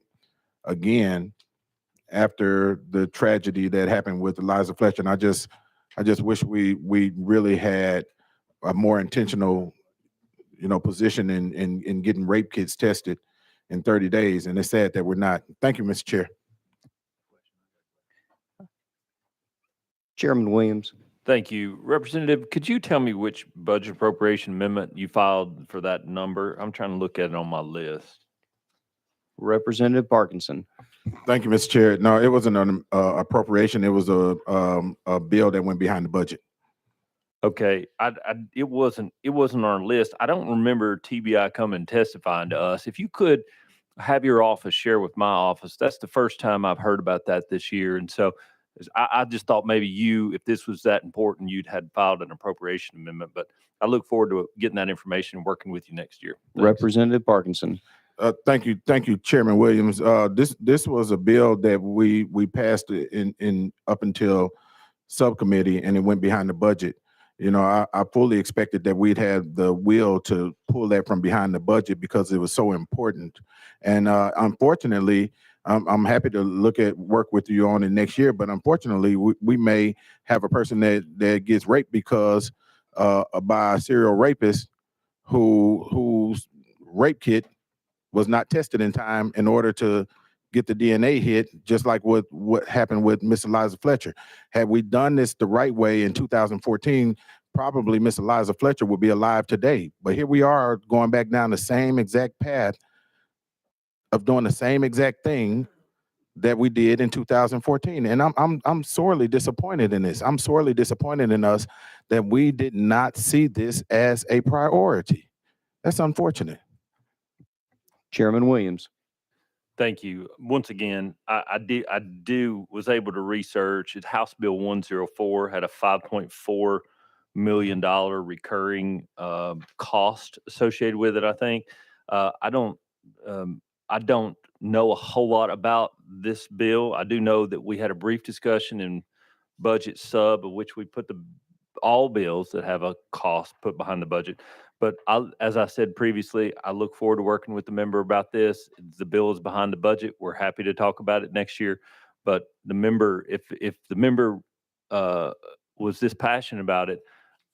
Speaker 10: again after the tragedy that happened with Eliza Fletcher. And I just wish we really had a more intentional, position in getting rape kits tested in 30 days. And it's sad that we're not. Thank you, Mr. Chair.
Speaker 3: Chairman Williams.
Speaker 9: Thank you. Representative, could you tell me which budget appropriation amendment you filed for that number? I'm trying to look at it on my list.
Speaker 3: Representative Parkinson.
Speaker 10: Thank you, Mr. Chair. No, it wasn't an appropriation. It was a bill that went behind the budget.
Speaker 9: Okay, it wasn't on our list. I don't remember TBI coming testifying to us. If you could have your office share with my office, that's the first time I've heard about that this year. And so I just thought maybe if this was that important, you'd had filed an appropriation amendment, but I look forward to getting that information and working with you next year. Thanks.
Speaker 3: Representative Parkinson.
Speaker 10: Thank you, Chairman Williams. This was a bill that we passed in up until subcommittee, and it went behind the budget. I fully expected that we'd have the will to pull that from behind the budget because it was so important. And unfortunately, I'm happy to work with you on it next year, but unfortunately, we may have a person that gets raped because by a serial rapist whose rape kit was not tested in time in order to get the DNA hit, just like what happened with Miss Eliza Fletcher. Had we done this the right way in 2014, probably Miss Eliza Fletcher would be alive today. But here we are going back down the same exact path of doing the same exact thing that we did in 2014. And I'm sorely disappointed in this. I'm sorely disappointed in us that we did not see this as a priority. That's unfortunate.
Speaker 3: Chairman Williams.
Speaker 9: Thank you. Once again, I was able to research it. House Bill 104 had a $5.4 million recurring cost associated with it. I think I don't know a whole lot about this bill. I do know that we had a brief discussion in budget sub, of which we put all bills that have a cost put behind the budget. But as I said previously, I look forward to working with the member about this. The bill is behind the budget. We're happy to talk about it next year. But the member, if the member was this passionate about it,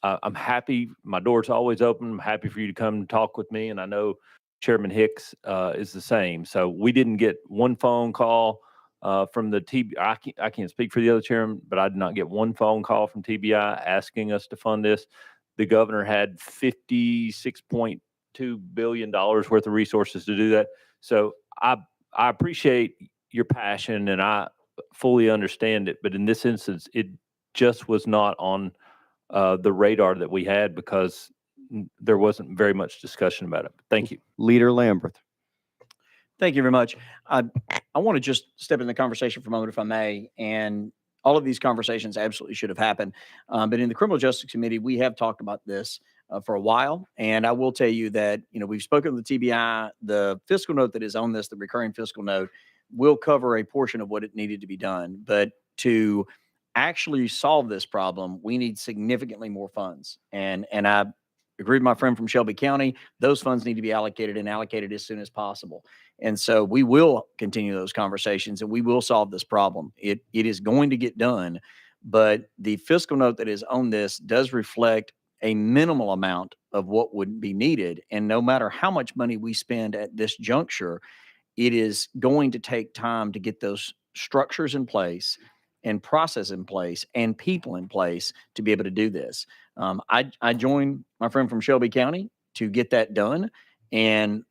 Speaker 9: I'm happy. My door's always open. I'm happy for you to come and talk with me. And I know Chairman Hicks is the same. So we didn't get one phone call from the TBI. I can't speak for the other chairman, but I did not get one phone call from TBI asking us to fund this. The governor had $56.2 billion worth of resources to do that. So I appreciate your passion and I fully understand it. But in this instance, it just was not on the radar that we had because there wasn't very much discussion about it. Thank you.
Speaker 3: Leader Lamberth.
Speaker 11: Thank you very much. I want to just step in the conversation for a moment, if I may. And all of these conversations absolutely should have happened. But in the Criminal Justice Committee, we have talked about this for a while. And I will tell you that, we've spoken to the TBI. The fiscal note that is on this, the recurring fiscal note, will cover a portion of what it needed to be done. But to actually solve this problem, we need significantly more funds. And I agree with my friend from Shelby County. Those funds need to be allocated and allocated as soon as possible. And so we will continue those conversations and we will solve this problem. It is going to get done, but the fiscal note that is on this does reflect a minimal amount of what would be needed. And no matter how much money we spend at this juncture, it is going to take time to get those structures in place and process in place and people in place to be able to do this. I joined my friend from Shelby County to get that done. And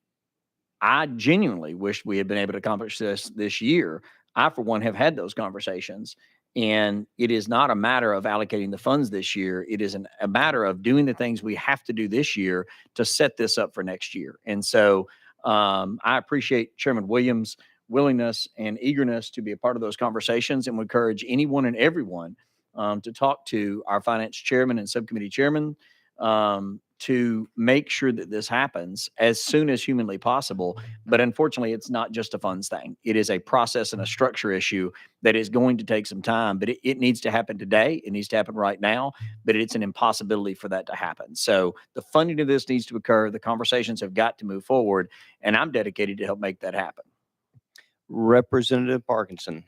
Speaker 11: I genuinely wish we had been able to accomplish this year. I, for one, have had those conversations. And it is not a matter of allocating the funds this year. It is a matter of doing the things we have to do this year to set this up for next year. And so I appreciate Chairman Williams' willingness and eagerness to be a part of those conversations and would encourage anyone and everyone to talk to our finance chairman and subcommittee chairman to make sure that this happens as soon as humanly possible. But unfortunately, it's not just a funds thing. It is a process and a structure issue that is going to take some time, but it needs to happen today. It needs to happen right now, but it's an impossibility for that to happen. So the funding of this needs to occur. The conversations have got to move forward, and I'm dedicated to help make that happen.
Speaker 3: Representative Parkinson.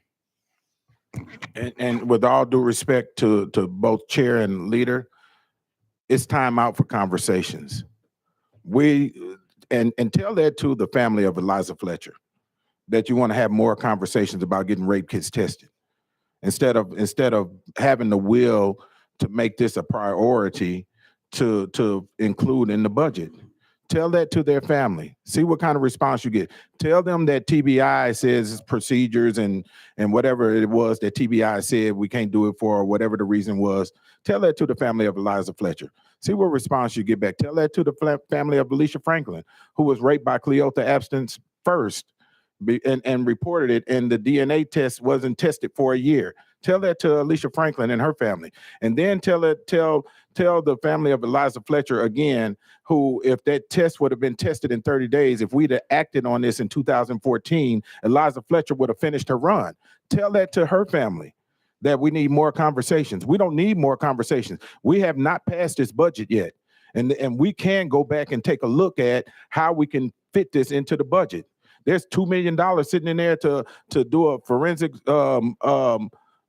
Speaker 10: And with all due respect to both chair and leader, it's time out for conversations. And tell that to the family of Eliza Fletcher, that you want to have more conversations about getting rape kits tested instead of having the will to make this a priority to include in the budget. Tell that to their family. See what kind of response you get. Tell them that TBI says procedures and whatever it was that TBI said we can't do it for, or whatever the reason was. Tell that to the family of Eliza Fletcher. See what response you get back. Tell that to the family of Alicia Franklin, who was raped by Cleotha Abstinence first and reported it, and the DNA test wasn't tested for a year. Tell that to Alicia Franklin and her family. And then tell the family of Eliza Fletcher again, who, if that test would have been tested in 30 days, if we'd have acted on this in 2014, Eliza Fletcher would have finished her run. Tell that to her family, that we need more conversations. We don't need more conversations. We have not passed this budget yet. And we can go back and take a look at how we can fit this into the budget. There's $2 million sitting in there to do a forensic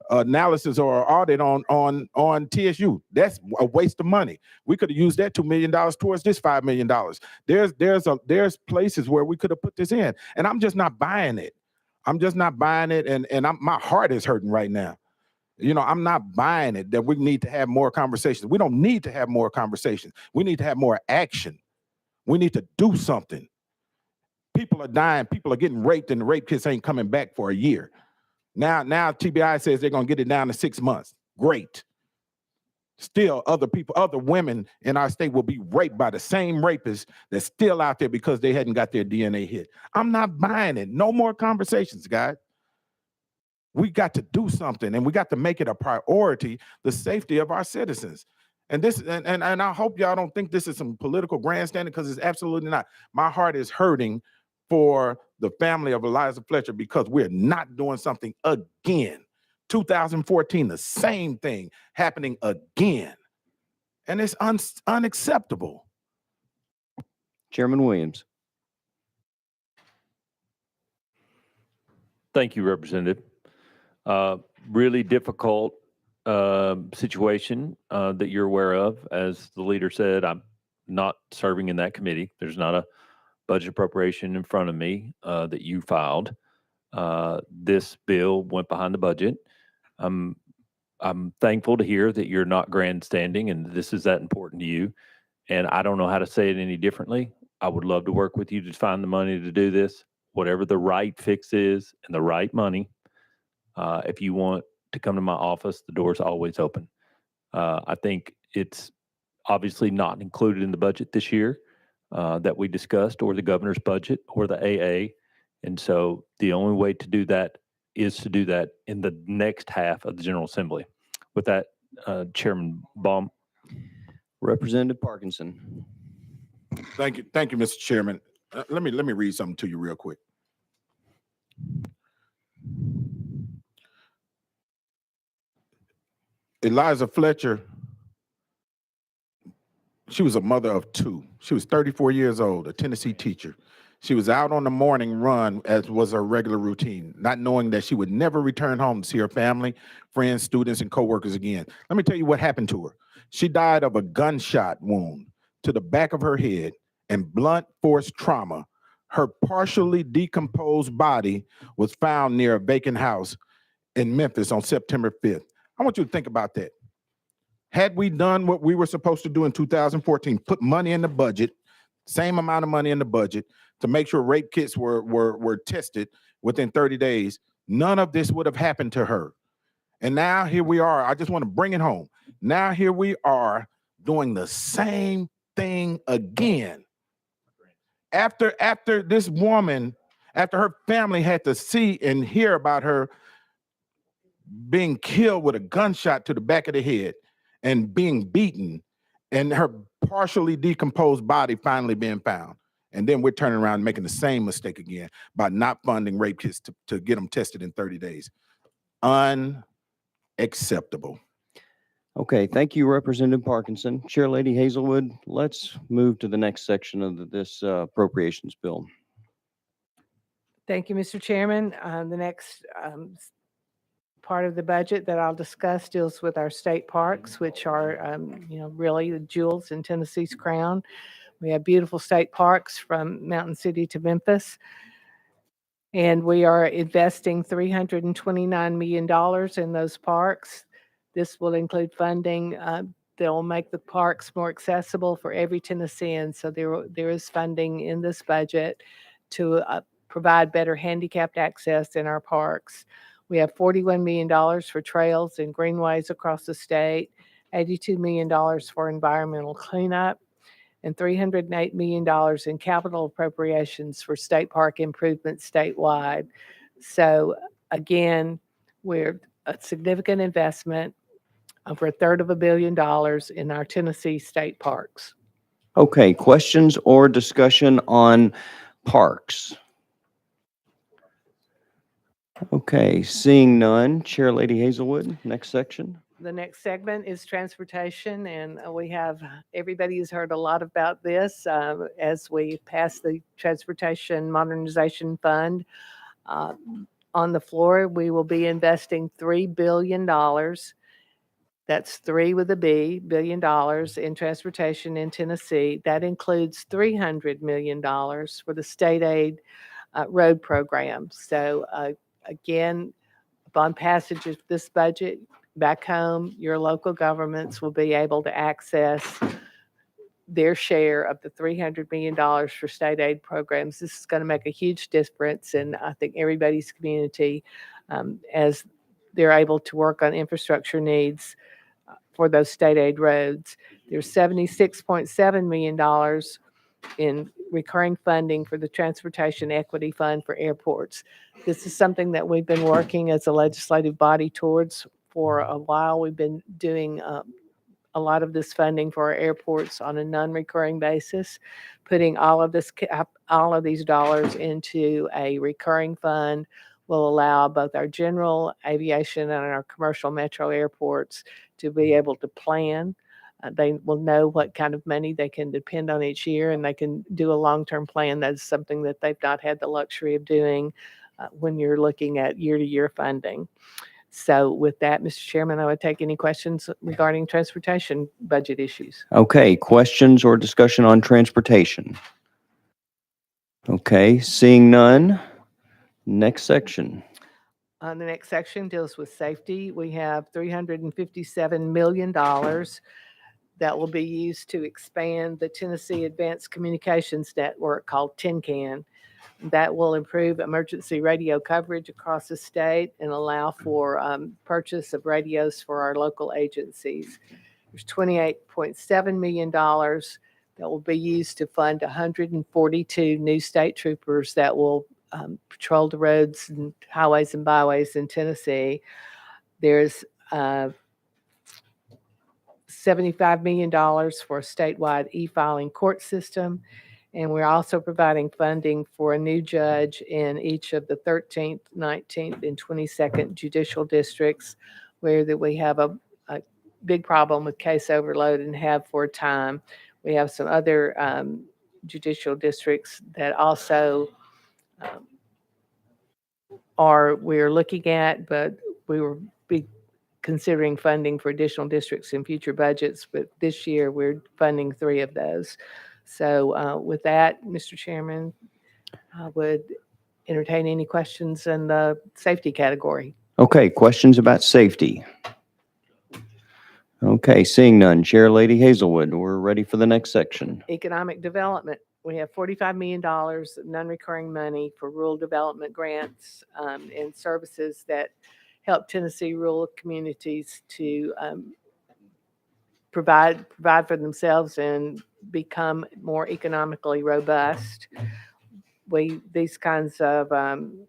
Speaker 10: analysis or audit on TSU. That's a waste of money. We could have used that $2 million towards this $5 million. There's places where we could have put this in, and I'm just not buying it. I'm just not buying it, and my heart is hurting right now. You know, I'm not buying it that we need to have more conversations. We don't need to have more conversations. We need to have more action. We need to do something. People are dying. People are getting raped, and the rape kits ain't coming back for a year. Now TBI says they're going to get it down to 6 months. Great. Still, other women in our state will be raped by the same rapists that's still out there because they hadn't got their DNA hit. I'm not buying it. No more conversations, guys. We got to do something, and we got to make it a priority, the safety of our citizens. And this, and I hope y'all don't think this is some political grandstanding, because it's absolutely not. My heart is hurting for the family of Eliza Fletcher because we're not doing something again. 2014, the same thing happening again. And it's unacceptable.
Speaker 3: Chairman Williams.
Speaker 9: Thank you, Representative. Really difficult situation that you're aware of. As the leader said, I'm not serving in that committee. There's not a budget appropriation in front of me that you filed. This bill went behind the budget. I'm thankful to hear that you're not grandstanding and this is that important to you. And I don't know how to say it any differently. I would love to work with you to find the money to do this, whatever the right fix is and the right money. If you want to come to my office, the door's always open. I think it's obviously not included in the budget this year that we discussed, or the governor's budget, or the AA. And so the only way to do that is to do that in the next half of the General Assembly. With that, Chairman Baum.
Speaker 3: Representative Parkinson.
Speaker 10: Thank you, Mr. Chairman. Let me read something to you real quick. Eliza Fletcher, she was a mother of two. She was 34 years old, a Tennessee teacher. She was out on the morning run, as was her regular routine, not knowing that she would never return home to see her family, friends, students, and coworkers again. Let me tell you what happened to her. She died of a gunshot wound to the back of her head and blunt force trauma. Her partially decomposed body was found near a vacant house in Memphis on September 5th. I want you to think about that. Had we done what we were supposed to do in 2014, put money in the budget, same amount of money in the budget, to make sure rape kits were tested within 30 days, none of this would have happened to her. And now here we are. I just want to bring it home. Now here we are doing the same thing again. After this woman, after her family had to see and hear about her being killed with a gunshot to the back of the head and being beaten, and her partially decomposed body finally being found. And then we're turning around and making the same mistake again by not funding rape kits to get them tested in 30 days. Unacceptable.
Speaker 3: Okay, thank you, Representative Parkinson. Chair Lady Hazelwood, let's move to the next section of this appropriations bill.
Speaker 1: Thank you, Mr. Chairman. The next part of the budget that I'll discuss deals with our state parks, which are, really the jewels in Tennessee's crown. We have beautiful state parks from Mountain City to Memphis. And we are investing $329 million in those parks. This will include funding that will make the parks more accessible for every Tennessean. So there is funding in this budget to provide better handicapped access in our parks. We have $41 million for trails and greenways across the state, $82 million for environmental cleanup, and $308 million in capital appropriations for state park improvements statewide. So again, we're a significant investment, over $333 million in our Tennessee state parks.
Speaker 3: Okay, questions or discussion on parks? Okay, seeing none, Chair Lady Hazelwood, next section.
Speaker 1: The next segment is transportation, and we have, everybody has heard a lot about this as we pass the Transportation Modernization Fund. On the floor, we will be investing $3 billion. That's 3 with a B, billion dollars in transportation in Tennessee. That includes $300 million for the state aid road program. So again, upon passage of this budget, back home, your local governments will be able to access their share of the $300 million for state aid programs. This is going to make a huge difference in, I think, everybody's community as they're able to work on infrastructure needs for those state aid roads. There's $76.7 million in recurring funding for the Transportation Equity Fund for airports. This is something that we've been working as a legislative body towards for a while. We've been doing a lot of this funding for our airports on a non-recurring basis, putting all of these dollars into a recurring fund will allow both our general aviation and our commercial metro airports to be able to plan. They will know what kind of money they can depend on each year, and they can do a long-term plan. That's something that they've not had the luxury of doing when you're looking at year-to-year funding. So with that, Mr. Chairman, I would take any questions regarding transportation budget issues.
Speaker 3: Okay, questions or discussion on transportation? Okay, seeing none, next section.
Speaker 1: The next section deals with safety. We have $357 million that will be used to expand the Tennessee Advanced Communications Network called TNCAN. That will improve emergency radio coverage across the state and allow for purchase of radios for our local agencies. There's $28.7 million that will be used to fund 142 new state troopers that will patrol the roads and highways and byways in Tennessee. There's $75 million for a statewide e-filing court system. And we're also providing funding for a new judge in each of the 13th, 19th, and 22nd judicial districts where that we have a big problem with case overload and have for a time. We have some other judicial districts that also we're looking at, but we will be considering funding for additional districts in future budgets. But this year we're funding 3 of those. So with that, Mr. Chairman, I would entertain any questions in the safety category.
Speaker 3: Okay, questions about safety? Okay, seeing none, Chair Lady Hazelwood, we're ready for the next section.
Speaker 1: Economic development. We have $45 million of non-recurring money for rural development grants and services that help Tennessee rural communities to provide for themselves and become more economically robust. These kinds of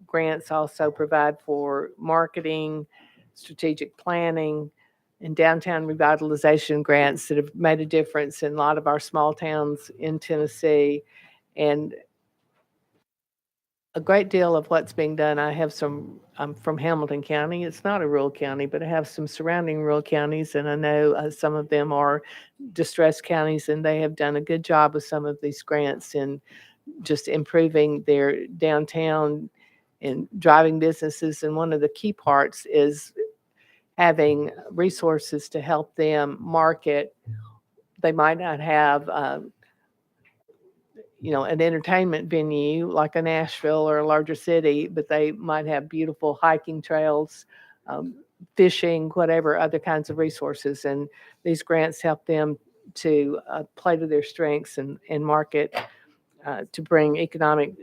Speaker 1: grants also provide for marketing, strategic planning, and downtown revitalization grants that have made a difference in a lot of our small towns in Tennessee. And a great deal of what's being done, I'm from Hamilton County. It's not a rural county, but I have some surrounding rural counties, and I know some of them are distressed counties, and they have done a good job with some of these grants in just improving their downtown and driving businesses. And one of the key parts is having resources to help them market. They might not have an entertainment venue like a Nashville or a larger city, but they might have beautiful hiking trails, fishing, whatever other kinds of resources. And these grants help them to play to their strengths and market to bring economic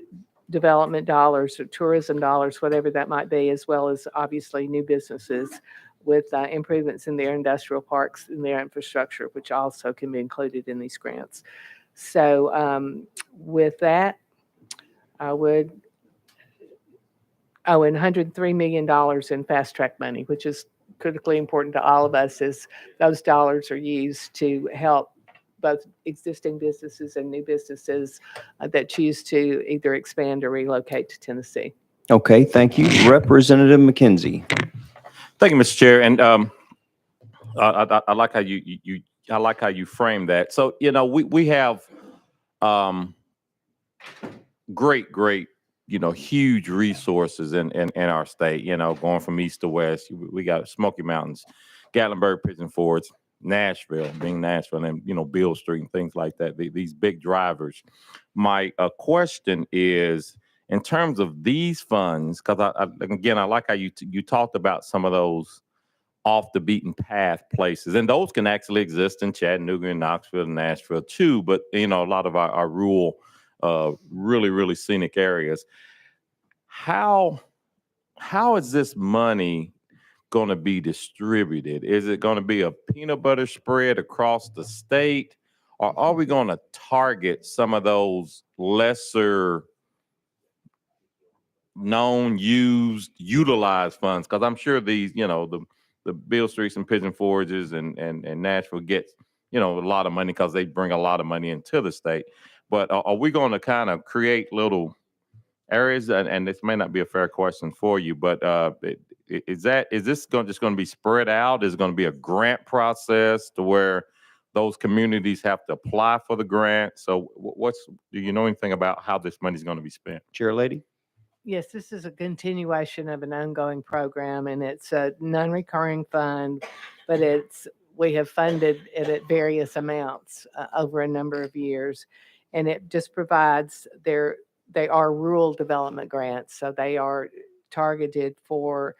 Speaker 1: development dollars or tourism dollars, whatever that might be, as well as obviously new businesses with improvements in their industrial parks and their infrastructure, which also can be included in these grants. So with that, I would owe $103 million in fast track money, which is critically important to all of us, as those dollars are used to help both existing businesses and new businesses that choose to either expand or relocate to Tennessee.
Speaker 3: Okay, thank you. Representative McKenzie.
Speaker 5: Thank you, Mr. Chair. And I like how I like how you frame that. So, we have great, huge resources in our state, going from east to west. We got Smoky Mountains, Gatlinburg, Pigeon Forge, Nashville, and, Beale Street and things like that, these big drivers. My question is, in terms of these funds, because I like how you talked about some of those off the beaten path places, and those can actually exist in Chattanooga and Knoxville and Nashville too, but a lot of our rural, really scenic areas. How is this money going to be distributed? Is it going to be a peanut butter spread across the state, or are we going to target some of those lesser known, used, utilized funds? Because I'm sure these, the Beale Streets and Pigeon Forges and Nashville gets, a lot of money because they bring a lot of money into the state. But are we going to kind of create little areas? And this may not be a fair question for you, but is this just going to be spread out? Is it going to be a grant process to where those communities have to apply for the grant? So do you know anything about how this money is going to be spent?
Speaker 3: Chair Lady?
Speaker 1: Yes, this is a continuation of an ongoing program, and it's a non-recurring fund, but we have funded it at various amounts over a number of years, and it just provides they are rural development grants, so they are targeted for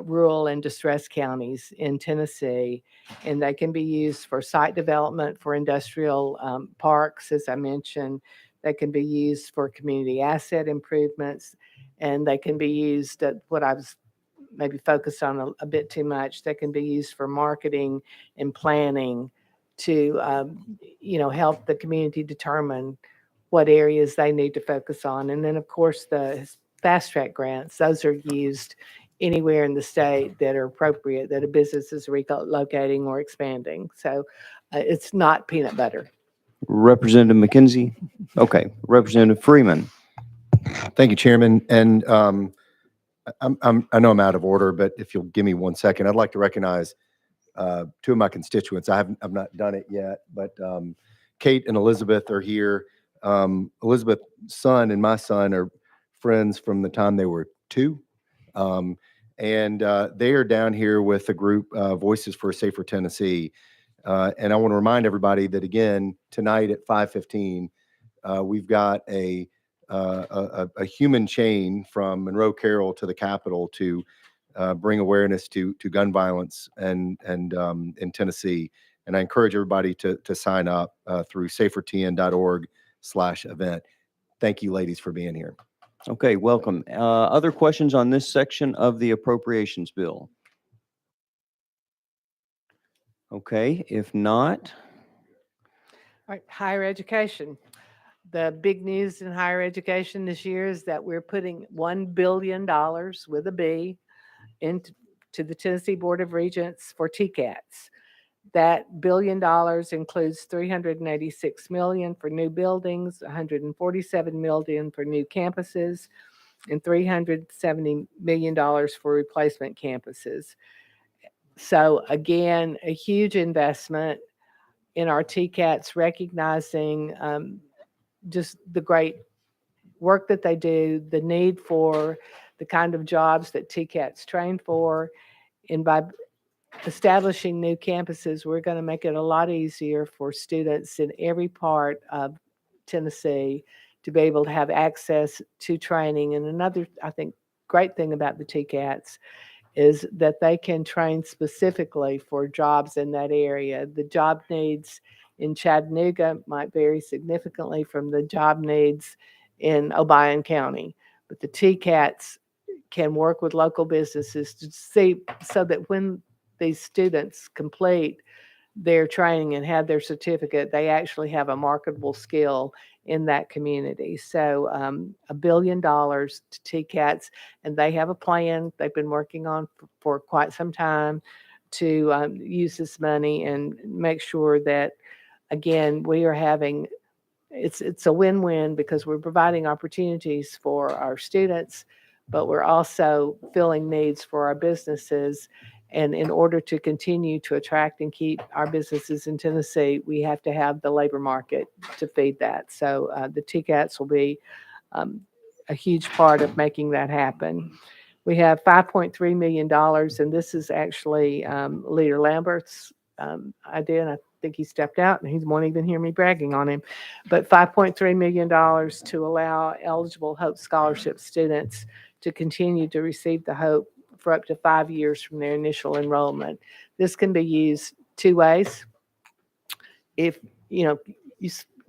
Speaker 1: rural and distressed counties in Tennessee, and they can be used for site development for industrial parks, as I mentioned. They can be used for community asset improvements, and they can be used at what I was maybe focused on a bit too much. They can be used for marketing and planning to, help the community determine what areas they need to focus on. And then, of course, the fast track grants, those are used anywhere in the state that are appropriate, that a business is relocating or expanding. So it's not peanut butter.
Speaker 3: Representative McKenzie? Okay. Representative Freeman?
Speaker 6: Thank you, Chairman. And I know I'm out of order, but if you'll give me 1 second, I'd like to recognize two of my constituents. I've not done it yet, but Kate and Elizabeth are here. Elizabeth's son and my son are friends from the time they were 2. And they are down here with the group Voices for a Safer Tennessee. And I want to remind everybody that, again, tonight at 5:15, we've got a human chain from Monroe Carroll to the Capitol to bring awareness to gun violence and in Tennessee. And I encourage everybody to sign up through safertn.org/event. Thank you, ladies, for being here.
Speaker 3: Okay, welcome. Other questions on this section of the appropriations bill? Okay, if not,
Speaker 1: All right, higher education. The big news in higher education this year is that we're putting $1 billion with a B into to the Tennessee Board of Regents for TCATs. That $1 billion includes $386 million for new buildings, $147 million for new campuses, and $370 million for replacement campuses. So again, a huge investment in our TCATs, recognizing just the great work that they do, the need for the kind of jobs that TCATs train for. And by establishing new campuses, we're going to make it a lot easier for students in every part of Tennessee to be able to have access to training. And another, I think, great thing about the TCATs is that they can train specifically for jobs in that area. The job needs in Chattanooga might vary significantly from the job needs in Obion County, but the TCATs can work with local businesses to see so that when these students complete their training and have their certificate, they actually have a marketable skill in that community. So $1 billion to TCATs, and they have a plan they've been working on for quite some time to use this money and make sure that, again, we are having, it's a win-win because we're providing opportunities for our students, but we're also filling needs for our businesses. And in order to continue to attract and keep our businesses in Tennessee, we have to have the labor market to feed that. So the TCATs will be a huge part of making that happen. We have $5.3 million, and this is actually Leader Lambert's idea, and I think he stepped out and he won't even hear me bragging on him. But $5.3 million to allow eligible Hope Scholarship students to continue to receive the Hope for up to 5 years from their initial enrollment. This can be used two ways. If you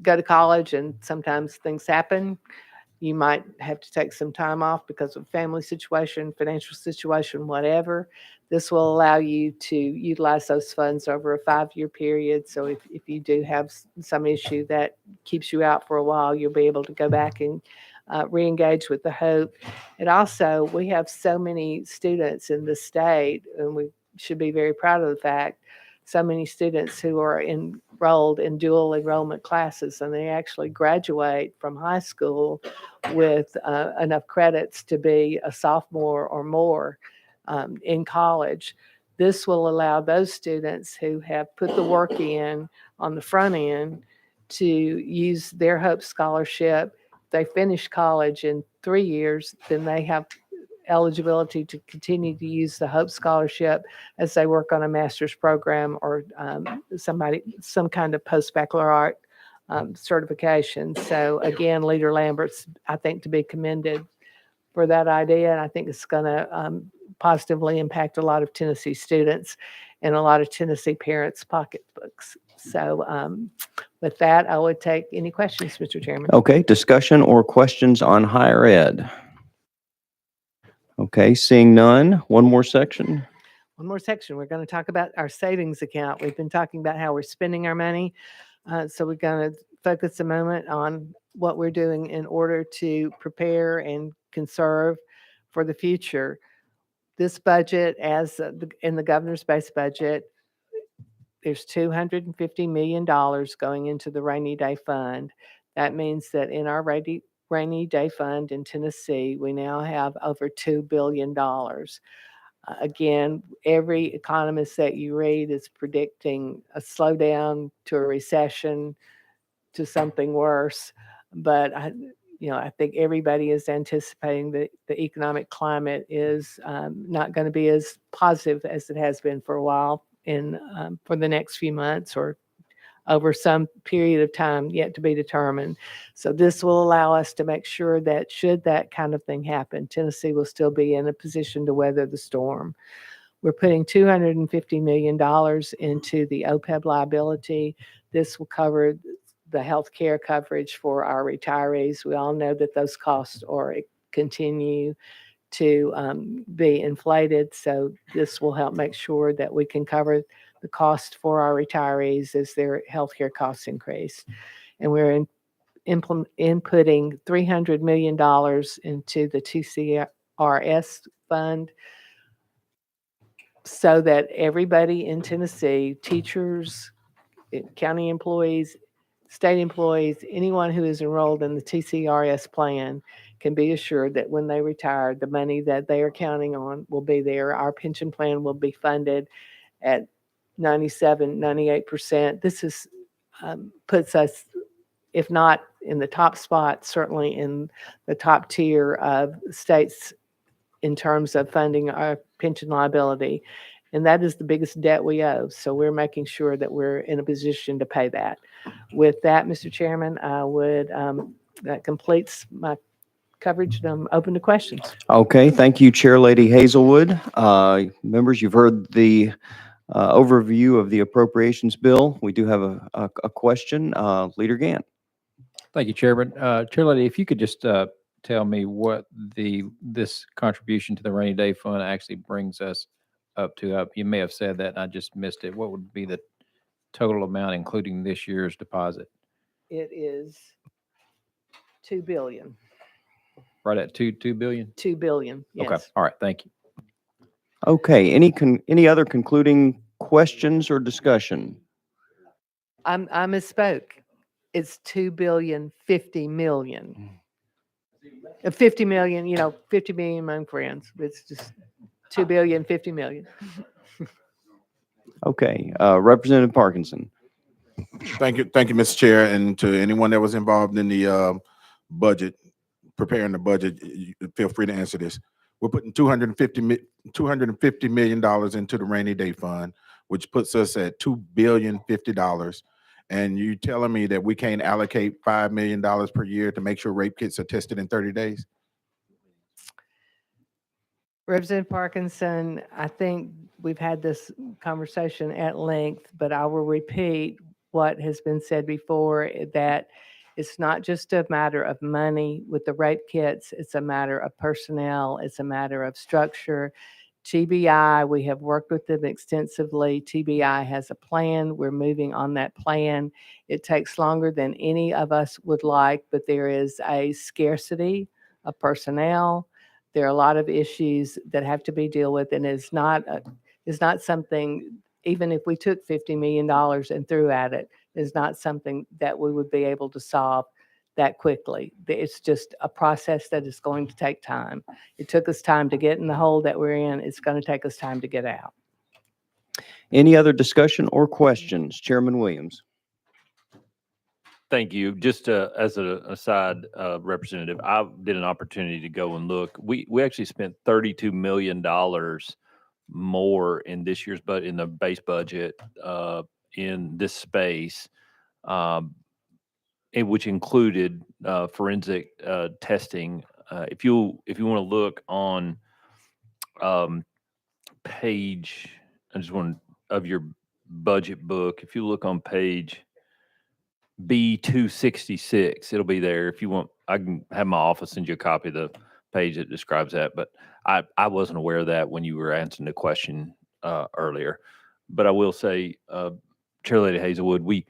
Speaker 1: go to college and sometimes things happen, you might have to take some time off because of family situation, financial situation, whatever. This will allow you to utilize those funds over a 5-year period. So if you do have some issue that keeps you out for a while, you'll be able to go back and re-engage with the Hope. And also, we have so many students in the state, and we should be very proud of the fact, so many students who are enrolled in dual enrollment classes, and they actually graduate from high school with enough credits to be a sophomore or more in college. This will allow those students who have put the work in on the front end to use their Hope Scholarship. If they finish college in 3 years, then they have eligibility to continue to use the Hope Scholarship as they work on a master's program or some kind of post-baccalaureate certification. So again, Leader Lambert's, I think, to be commended for that idea, and I think it's going to positively impact a lot of Tennessee students and a lot of Tennessee parents' pocketbooks. So with that, I would take any questions, Mr. Chairman.
Speaker 3: Okay, discussion or questions on higher ed? Okay, seeing none, one more section.
Speaker 1: One more section. We're going to talk about our savings account. We've been talking about how we're spending our money. So we're going to focus a moment on what we're doing in order to prepare and conserve for the future. This budget, as in the governor's base budget, there's $250 million going into the rainy day fund. That means that in our rainy day fund in Tennessee, we now have over $2 billion. Again, every economist that you read is predicting a slowdown to a recession to something worse. But I think everybody is anticipating that the economic climate is not going to be as positive as it has been for a while for the next few months or over some period of time yet to be determined. So this will allow us to make sure that should that kind of thing happen, Tennessee will still be in a position to weather the storm. We're putting $250 million into the OPEB liability. This will cover the health care coverage for our retirees. We all know that those costs continue to be inflated. So this will help make sure that we can cover the cost for our retirees as their healthcare costs increase. And we're inputting $300 million into the TCRS fund. so that everybody in Tennessee, teachers, county employees, state employees, anyone who is enrolled in the TCRS plan can be assured that when they retire, the money that they are counting on will be there. Our pension plan will be funded at 97, 98%. This is puts us, if not in the top spot, certainly in the top tier of states in terms of funding our pension liability. And that is the biggest debt we owe. So we're making sure that we're in a position to pay that. With that, Mr. Chairman, I would, that completes my coverage, and I'm open to questions.
Speaker 3: Okay, thank you, Chair Lady Hazelwood. Members, you've heard the overview of the appropriations bill. We do have a question. Leader Gant.
Speaker 4: Thank you, Chairman. Chair Lady, if you could just tell me what this contribution to the rainy day fund actually brings us up to. You may have said that and I just missed it. What would be the total amount, including this year's deposit?
Speaker 1: It is 2 billion.
Speaker 4: Right at 2 billion?
Speaker 1: 2 billion, yes.
Speaker 4: Okay, all right, thank you.
Speaker 3: Okay, any other concluding questions or discussion?
Speaker 1: I misspoke. It's 2 billion, 50 million. 50 million, 50 million among friends. It's just 2 billion, 50 million.
Speaker 3: Okay, Representative Parkinson.
Speaker 10: Thank you, Mr. Chair, and to anyone that was involved in the budget, preparing the budget, feel free to answer this. We're putting $250 million into the rainy day fund, which puts us at $2,050,000,000. And you telling me that we can't allocate $5 million per year to make sure rape kits are tested in 30 days?
Speaker 1: Representative Parkinson, I think we've had this conversation at length, but I will repeat what has been said before, that it's not just a matter of money with the rape kits. It's a matter of personnel. It's a matter of structure. TBI, we have worked with them extensively. TBI has a plan. We're moving on that plan. It takes longer than any of us would like, but there is a scarcity of personnel. There are a lot of issues that have to be dealt with, and it's not something, even if we took $50 million and threw at it, is not something that we would be able to solve that quickly. It's just a process that is going to take time. It took us time to get in the hole that we're in. It's going to take us time to get out.
Speaker 3: Any other discussion or questions? Chairman Williams.
Speaker 9: Thank you. Just as an aside, Representative, I did an opportunity to go and look. We actually spent $32 million more in this year's in the base budget in this space, which included forensic testing. If you want to look on page, of your budget book, if you look on page B266, it'll be there. If you want, I can have my office send you a copy of the page that describes that. But I wasn't aware of that when you were answering the question earlier. But I will say, Chair Lady Hazelwood, we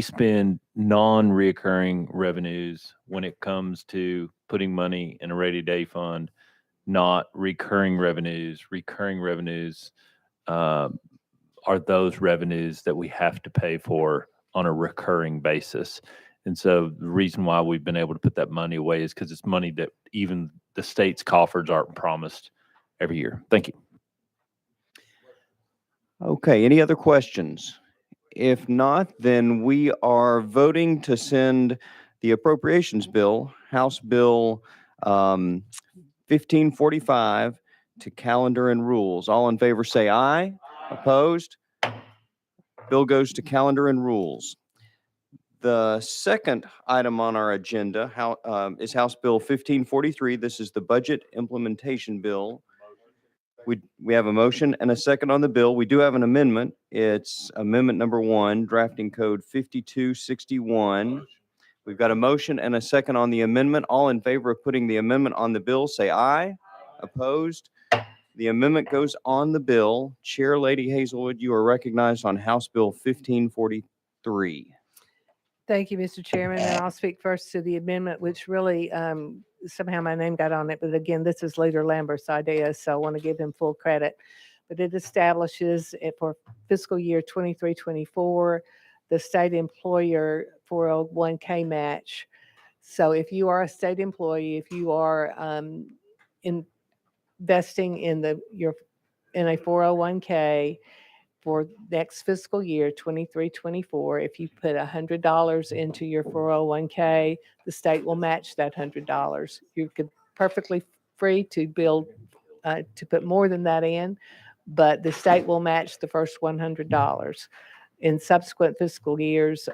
Speaker 9: spend non-reoccurring revenues when it comes to putting money in a rainy day fund, not recurring revenues. Recurring revenues are those revenues that we have to pay for on a recurring basis. And so the reason why we've been able to put that money away is because it's money that even the state's coffers aren't promised every year. Thank you.
Speaker 3: Okay, any other questions? If not, then we are voting to send the appropriations bill, House Bill 1545, to calendar and rules. All in favor say aye. Opposed? Bill goes to calendar and rules. The second item on our agenda is House Bill 1543. This is the budget implementation bill. We have a motion and a second on the bill. We do have an amendment. It's amendment number 1, drafting code 5261. We've got a motion and a second on the amendment. All in favor of putting the amendment on the bill say aye. Opposed? The amendment goes on the bill. Chair Lady Hazelwood, you are recognized on House Bill 1543.
Speaker 1: Thank you, Mr. Chairman. And I'll speak first to the amendment, which really somehow my name got on it, but again, this is Leader Lambert's idea, so I want to give him full credit. But it establishes it for fiscal year 23-24, the state employer 401k match. So if you are a state employee, if you are investing in in a 401k for next fiscal year 23-24, if you put $100 into your 401k, the state will match that $100. You could perfectly free to build to put more than that in, but the state will match the first $100. In subsequent fiscal years,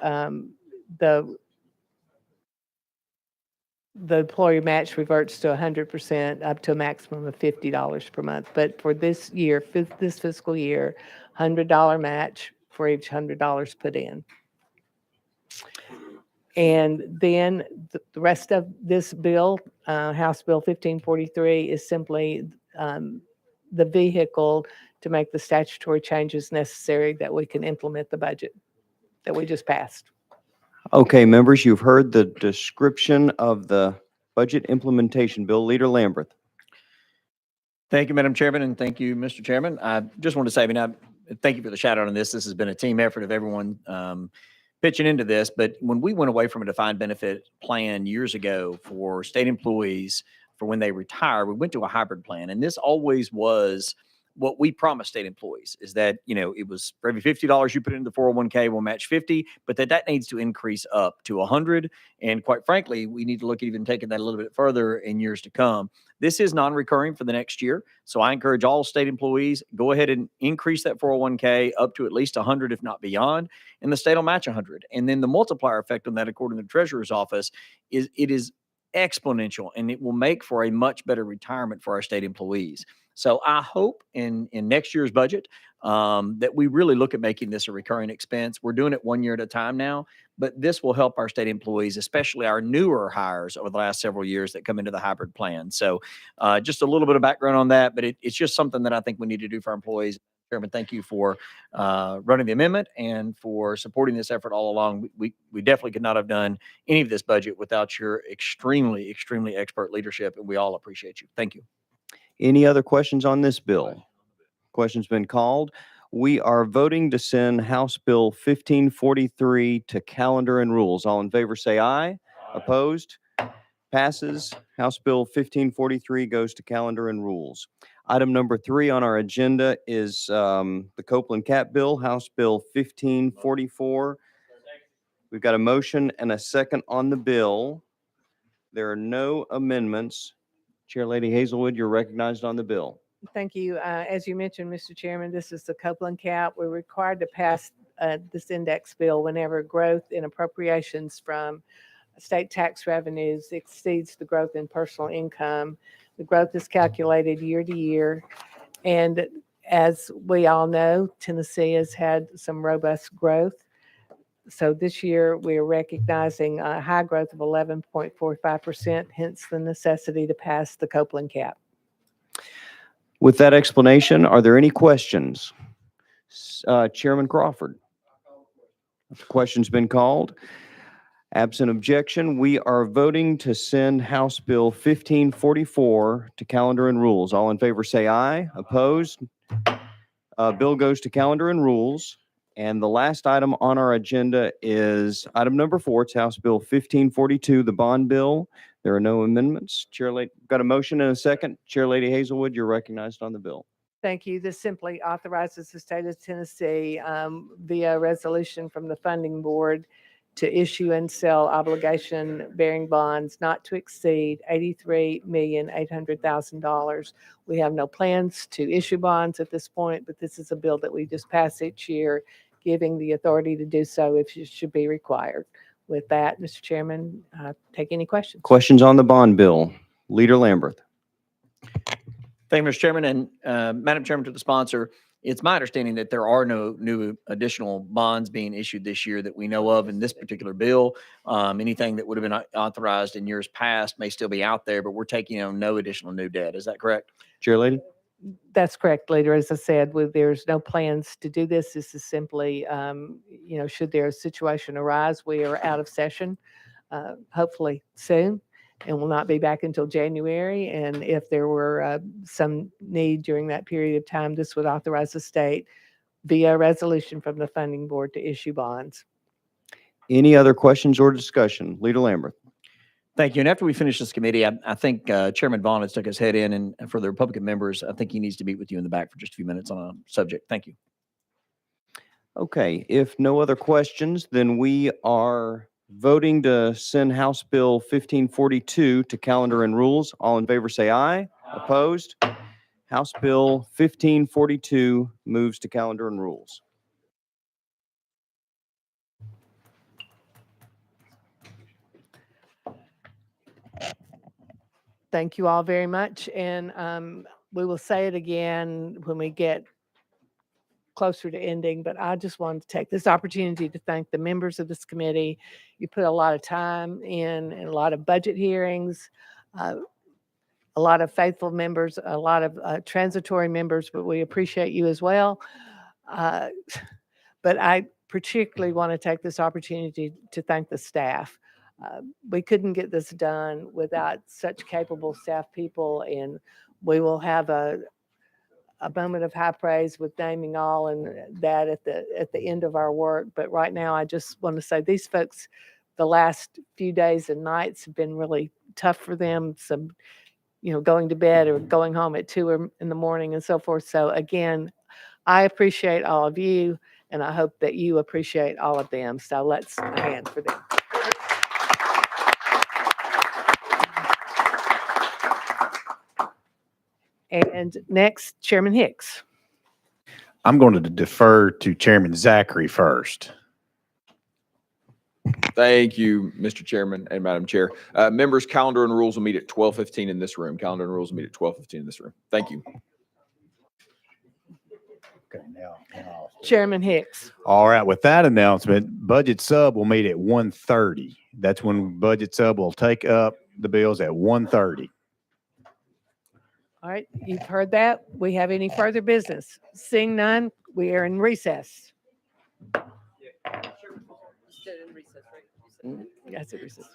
Speaker 1: the employer match reverts to 100% up to a maximum of $50 per month. But for this year, this fiscal year, $100 match for each $100 put in. And then the rest of this bill, House Bill 1543, is simply the vehicle to make the statutory changes necessary that we can implement the budget that we just passed.
Speaker 3: Okay, members, you've heard the description of the budget implementation bill. Leader Lamberth.
Speaker 11: Thank you, Madam Chairman, and thank you, Mr. Chairman. I just want to say, thank you for the shout out on this. This has been a team effort of everyone pitching into this. But when we went away from a defined benefit plan years ago for state employees for when they retire, we went to a hybrid plan. And this always was what we promised state employees, is that, it was for every $50 you put into the 401k, we'll match 50, but that needs to increase up to 100. And quite frankly, we need to look at even taking that a little bit further in years to come. This is non-recurring for the next year. So I encourage all state employees, go ahead and increase that 401k up to at least 100, if not beyond, and the state will match 100. And then the multiplier effect on that, according to the Treasurer's Office, is exponential, and it will make for a much better retirement for our state employees. So I hope in next year's budget that we really look at making this a recurring expense. We're doing it 1 year at a time now, but this will help our state employees, especially our newer hires over the last several years that come into the hybrid plan. So just a little bit of background on that, but it's just something that I think we need to do for our employees. Chairman, thank you for running the amendment and for supporting this effort all along. We definitely could not have done any of this budget without your extremely, extremely expert leadership, and we all appreciate you. Thank you.
Speaker 3: Any other questions on this bill? Question's been called. We are voting to send House Bill 1543 to calendar and rules. All in favor say aye. Opposed? Passes. House Bill 1543 goes to calendar and rules. Item number 3 on our agenda is the Copeland Cap Bill, House Bill 1544. We've got a motion and a second on the bill. There are no amendments. Chair Lady Hazelwood, you're recognized on the bill.
Speaker 1: Thank you. As you mentioned, Mr. Chairman, this is the Copeland Cap. We're required to pass this index bill whenever growth in appropriations from state tax revenues exceeds the growth in personal income. The growth is calculated year to year. And as we all know, Tennessee has had some robust growth. So this year we are recognizing a high growth of 11.45%, hence the necessity to pass the Copeland Cap.
Speaker 3: With that explanation, are there any questions? Chairman Crawford. The question's been called. Absent objection, we are voting to send House Bill 1544 to calendar and rules. All in favor say aye. Opposed? Bill goes to calendar and rules. And the last item on our agenda is item number 4. It's House Bill 1542, the bond bill. There are no amendments. Chair Lady, got a motion and a second. Chair Lady Hazelwood, you're recognized on the bill.
Speaker 1: Thank you. This simply authorizes the state of Tennessee via resolution from the funding board to issue and sell obligation-bearing bonds not to exceed $83,800,000. We have no plans to issue bonds at this point, but this is a bill that we just pass each year, giving the authority to do so if it should be required. With that, Mr. Chairman, take any questions.
Speaker 3: Questions on the bond bill? Leader Lamberth.
Speaker 11: Thank you, Mr. Chairman. And Madam Chairman, to the sponsor, it's my understanding that there are no new additional bonds being issued this year that we know of in this particular bill. Anything that would have been authorized in years past may still be out there, but we're taking on no additional new debt. Is that correct?
Speaker 3: Chair Lady?
Speaker 1: That's correct, Leader. As I said, there's no plans to do this. This is simply, should there a situation arise, we are out of session, hopefully soon. and will not be back until January. And if there were some need during that period of time, this would authorize the state via resolution from the funding board to issue bonds.
Speaker 3: Any other questions or discussion? Leader Lamberth.
Speaker 11: Thank you. And after we finish this committee, I think Chairman Vaughn has stuck his head in, and for the Republican members, I think he needs to meet with you in the back for just a few minutes on a subject. Thank you.
Speaker 3: Okay, if no other questions, then we are voting to send House Bill 1542 to calendar and rules. All in favor, say aye. Opposed? House Bill 1542 moves to calendar and rules.
Speaker 1: Thank you all very much. And we will say it again when we get closer to ending, but I just wanted to take this opportunity to thank the members of this committee. You put a lot of time in and a lot of budget hearings, a lot of faithful members, a lot of transitory members, but we appreciate you as well. But I particularly want to take this opportunity to thank the staff. We couldn't get this done without such capable staff people, and we will have a moment of high praise with naming all and that at the end of our work. But right now, I just want to say these folks, the last few days and nights have been really tough for them. Some, going to bed or going home at 2 in the morning and so forth. So again, I appreciate all of you, and I hope that you appreciate all of them. So let's hand for them. And next, Chairman Hicks.
Speaker 12: I'm going to defer to Chairman Zachary first.
Speaker 13: Thank you, Mr. Chairman and Madam Chair. Members, calendar and rules will meet at 12:15 in this room. Calendar and rules will meet at 12:15 in this room. Thank you.
Speaker 12: Okay, now.
Speaker 1: Chairman Hicks.
Speaker 12: All right, with that announcement, Budget Sub will meet at 1:30. That's when Budget Sub will take up the bills at 1:30.
Speaker 1: All right, you've heard that. We have any further business? Seeing none, we are in recess. That's a recess.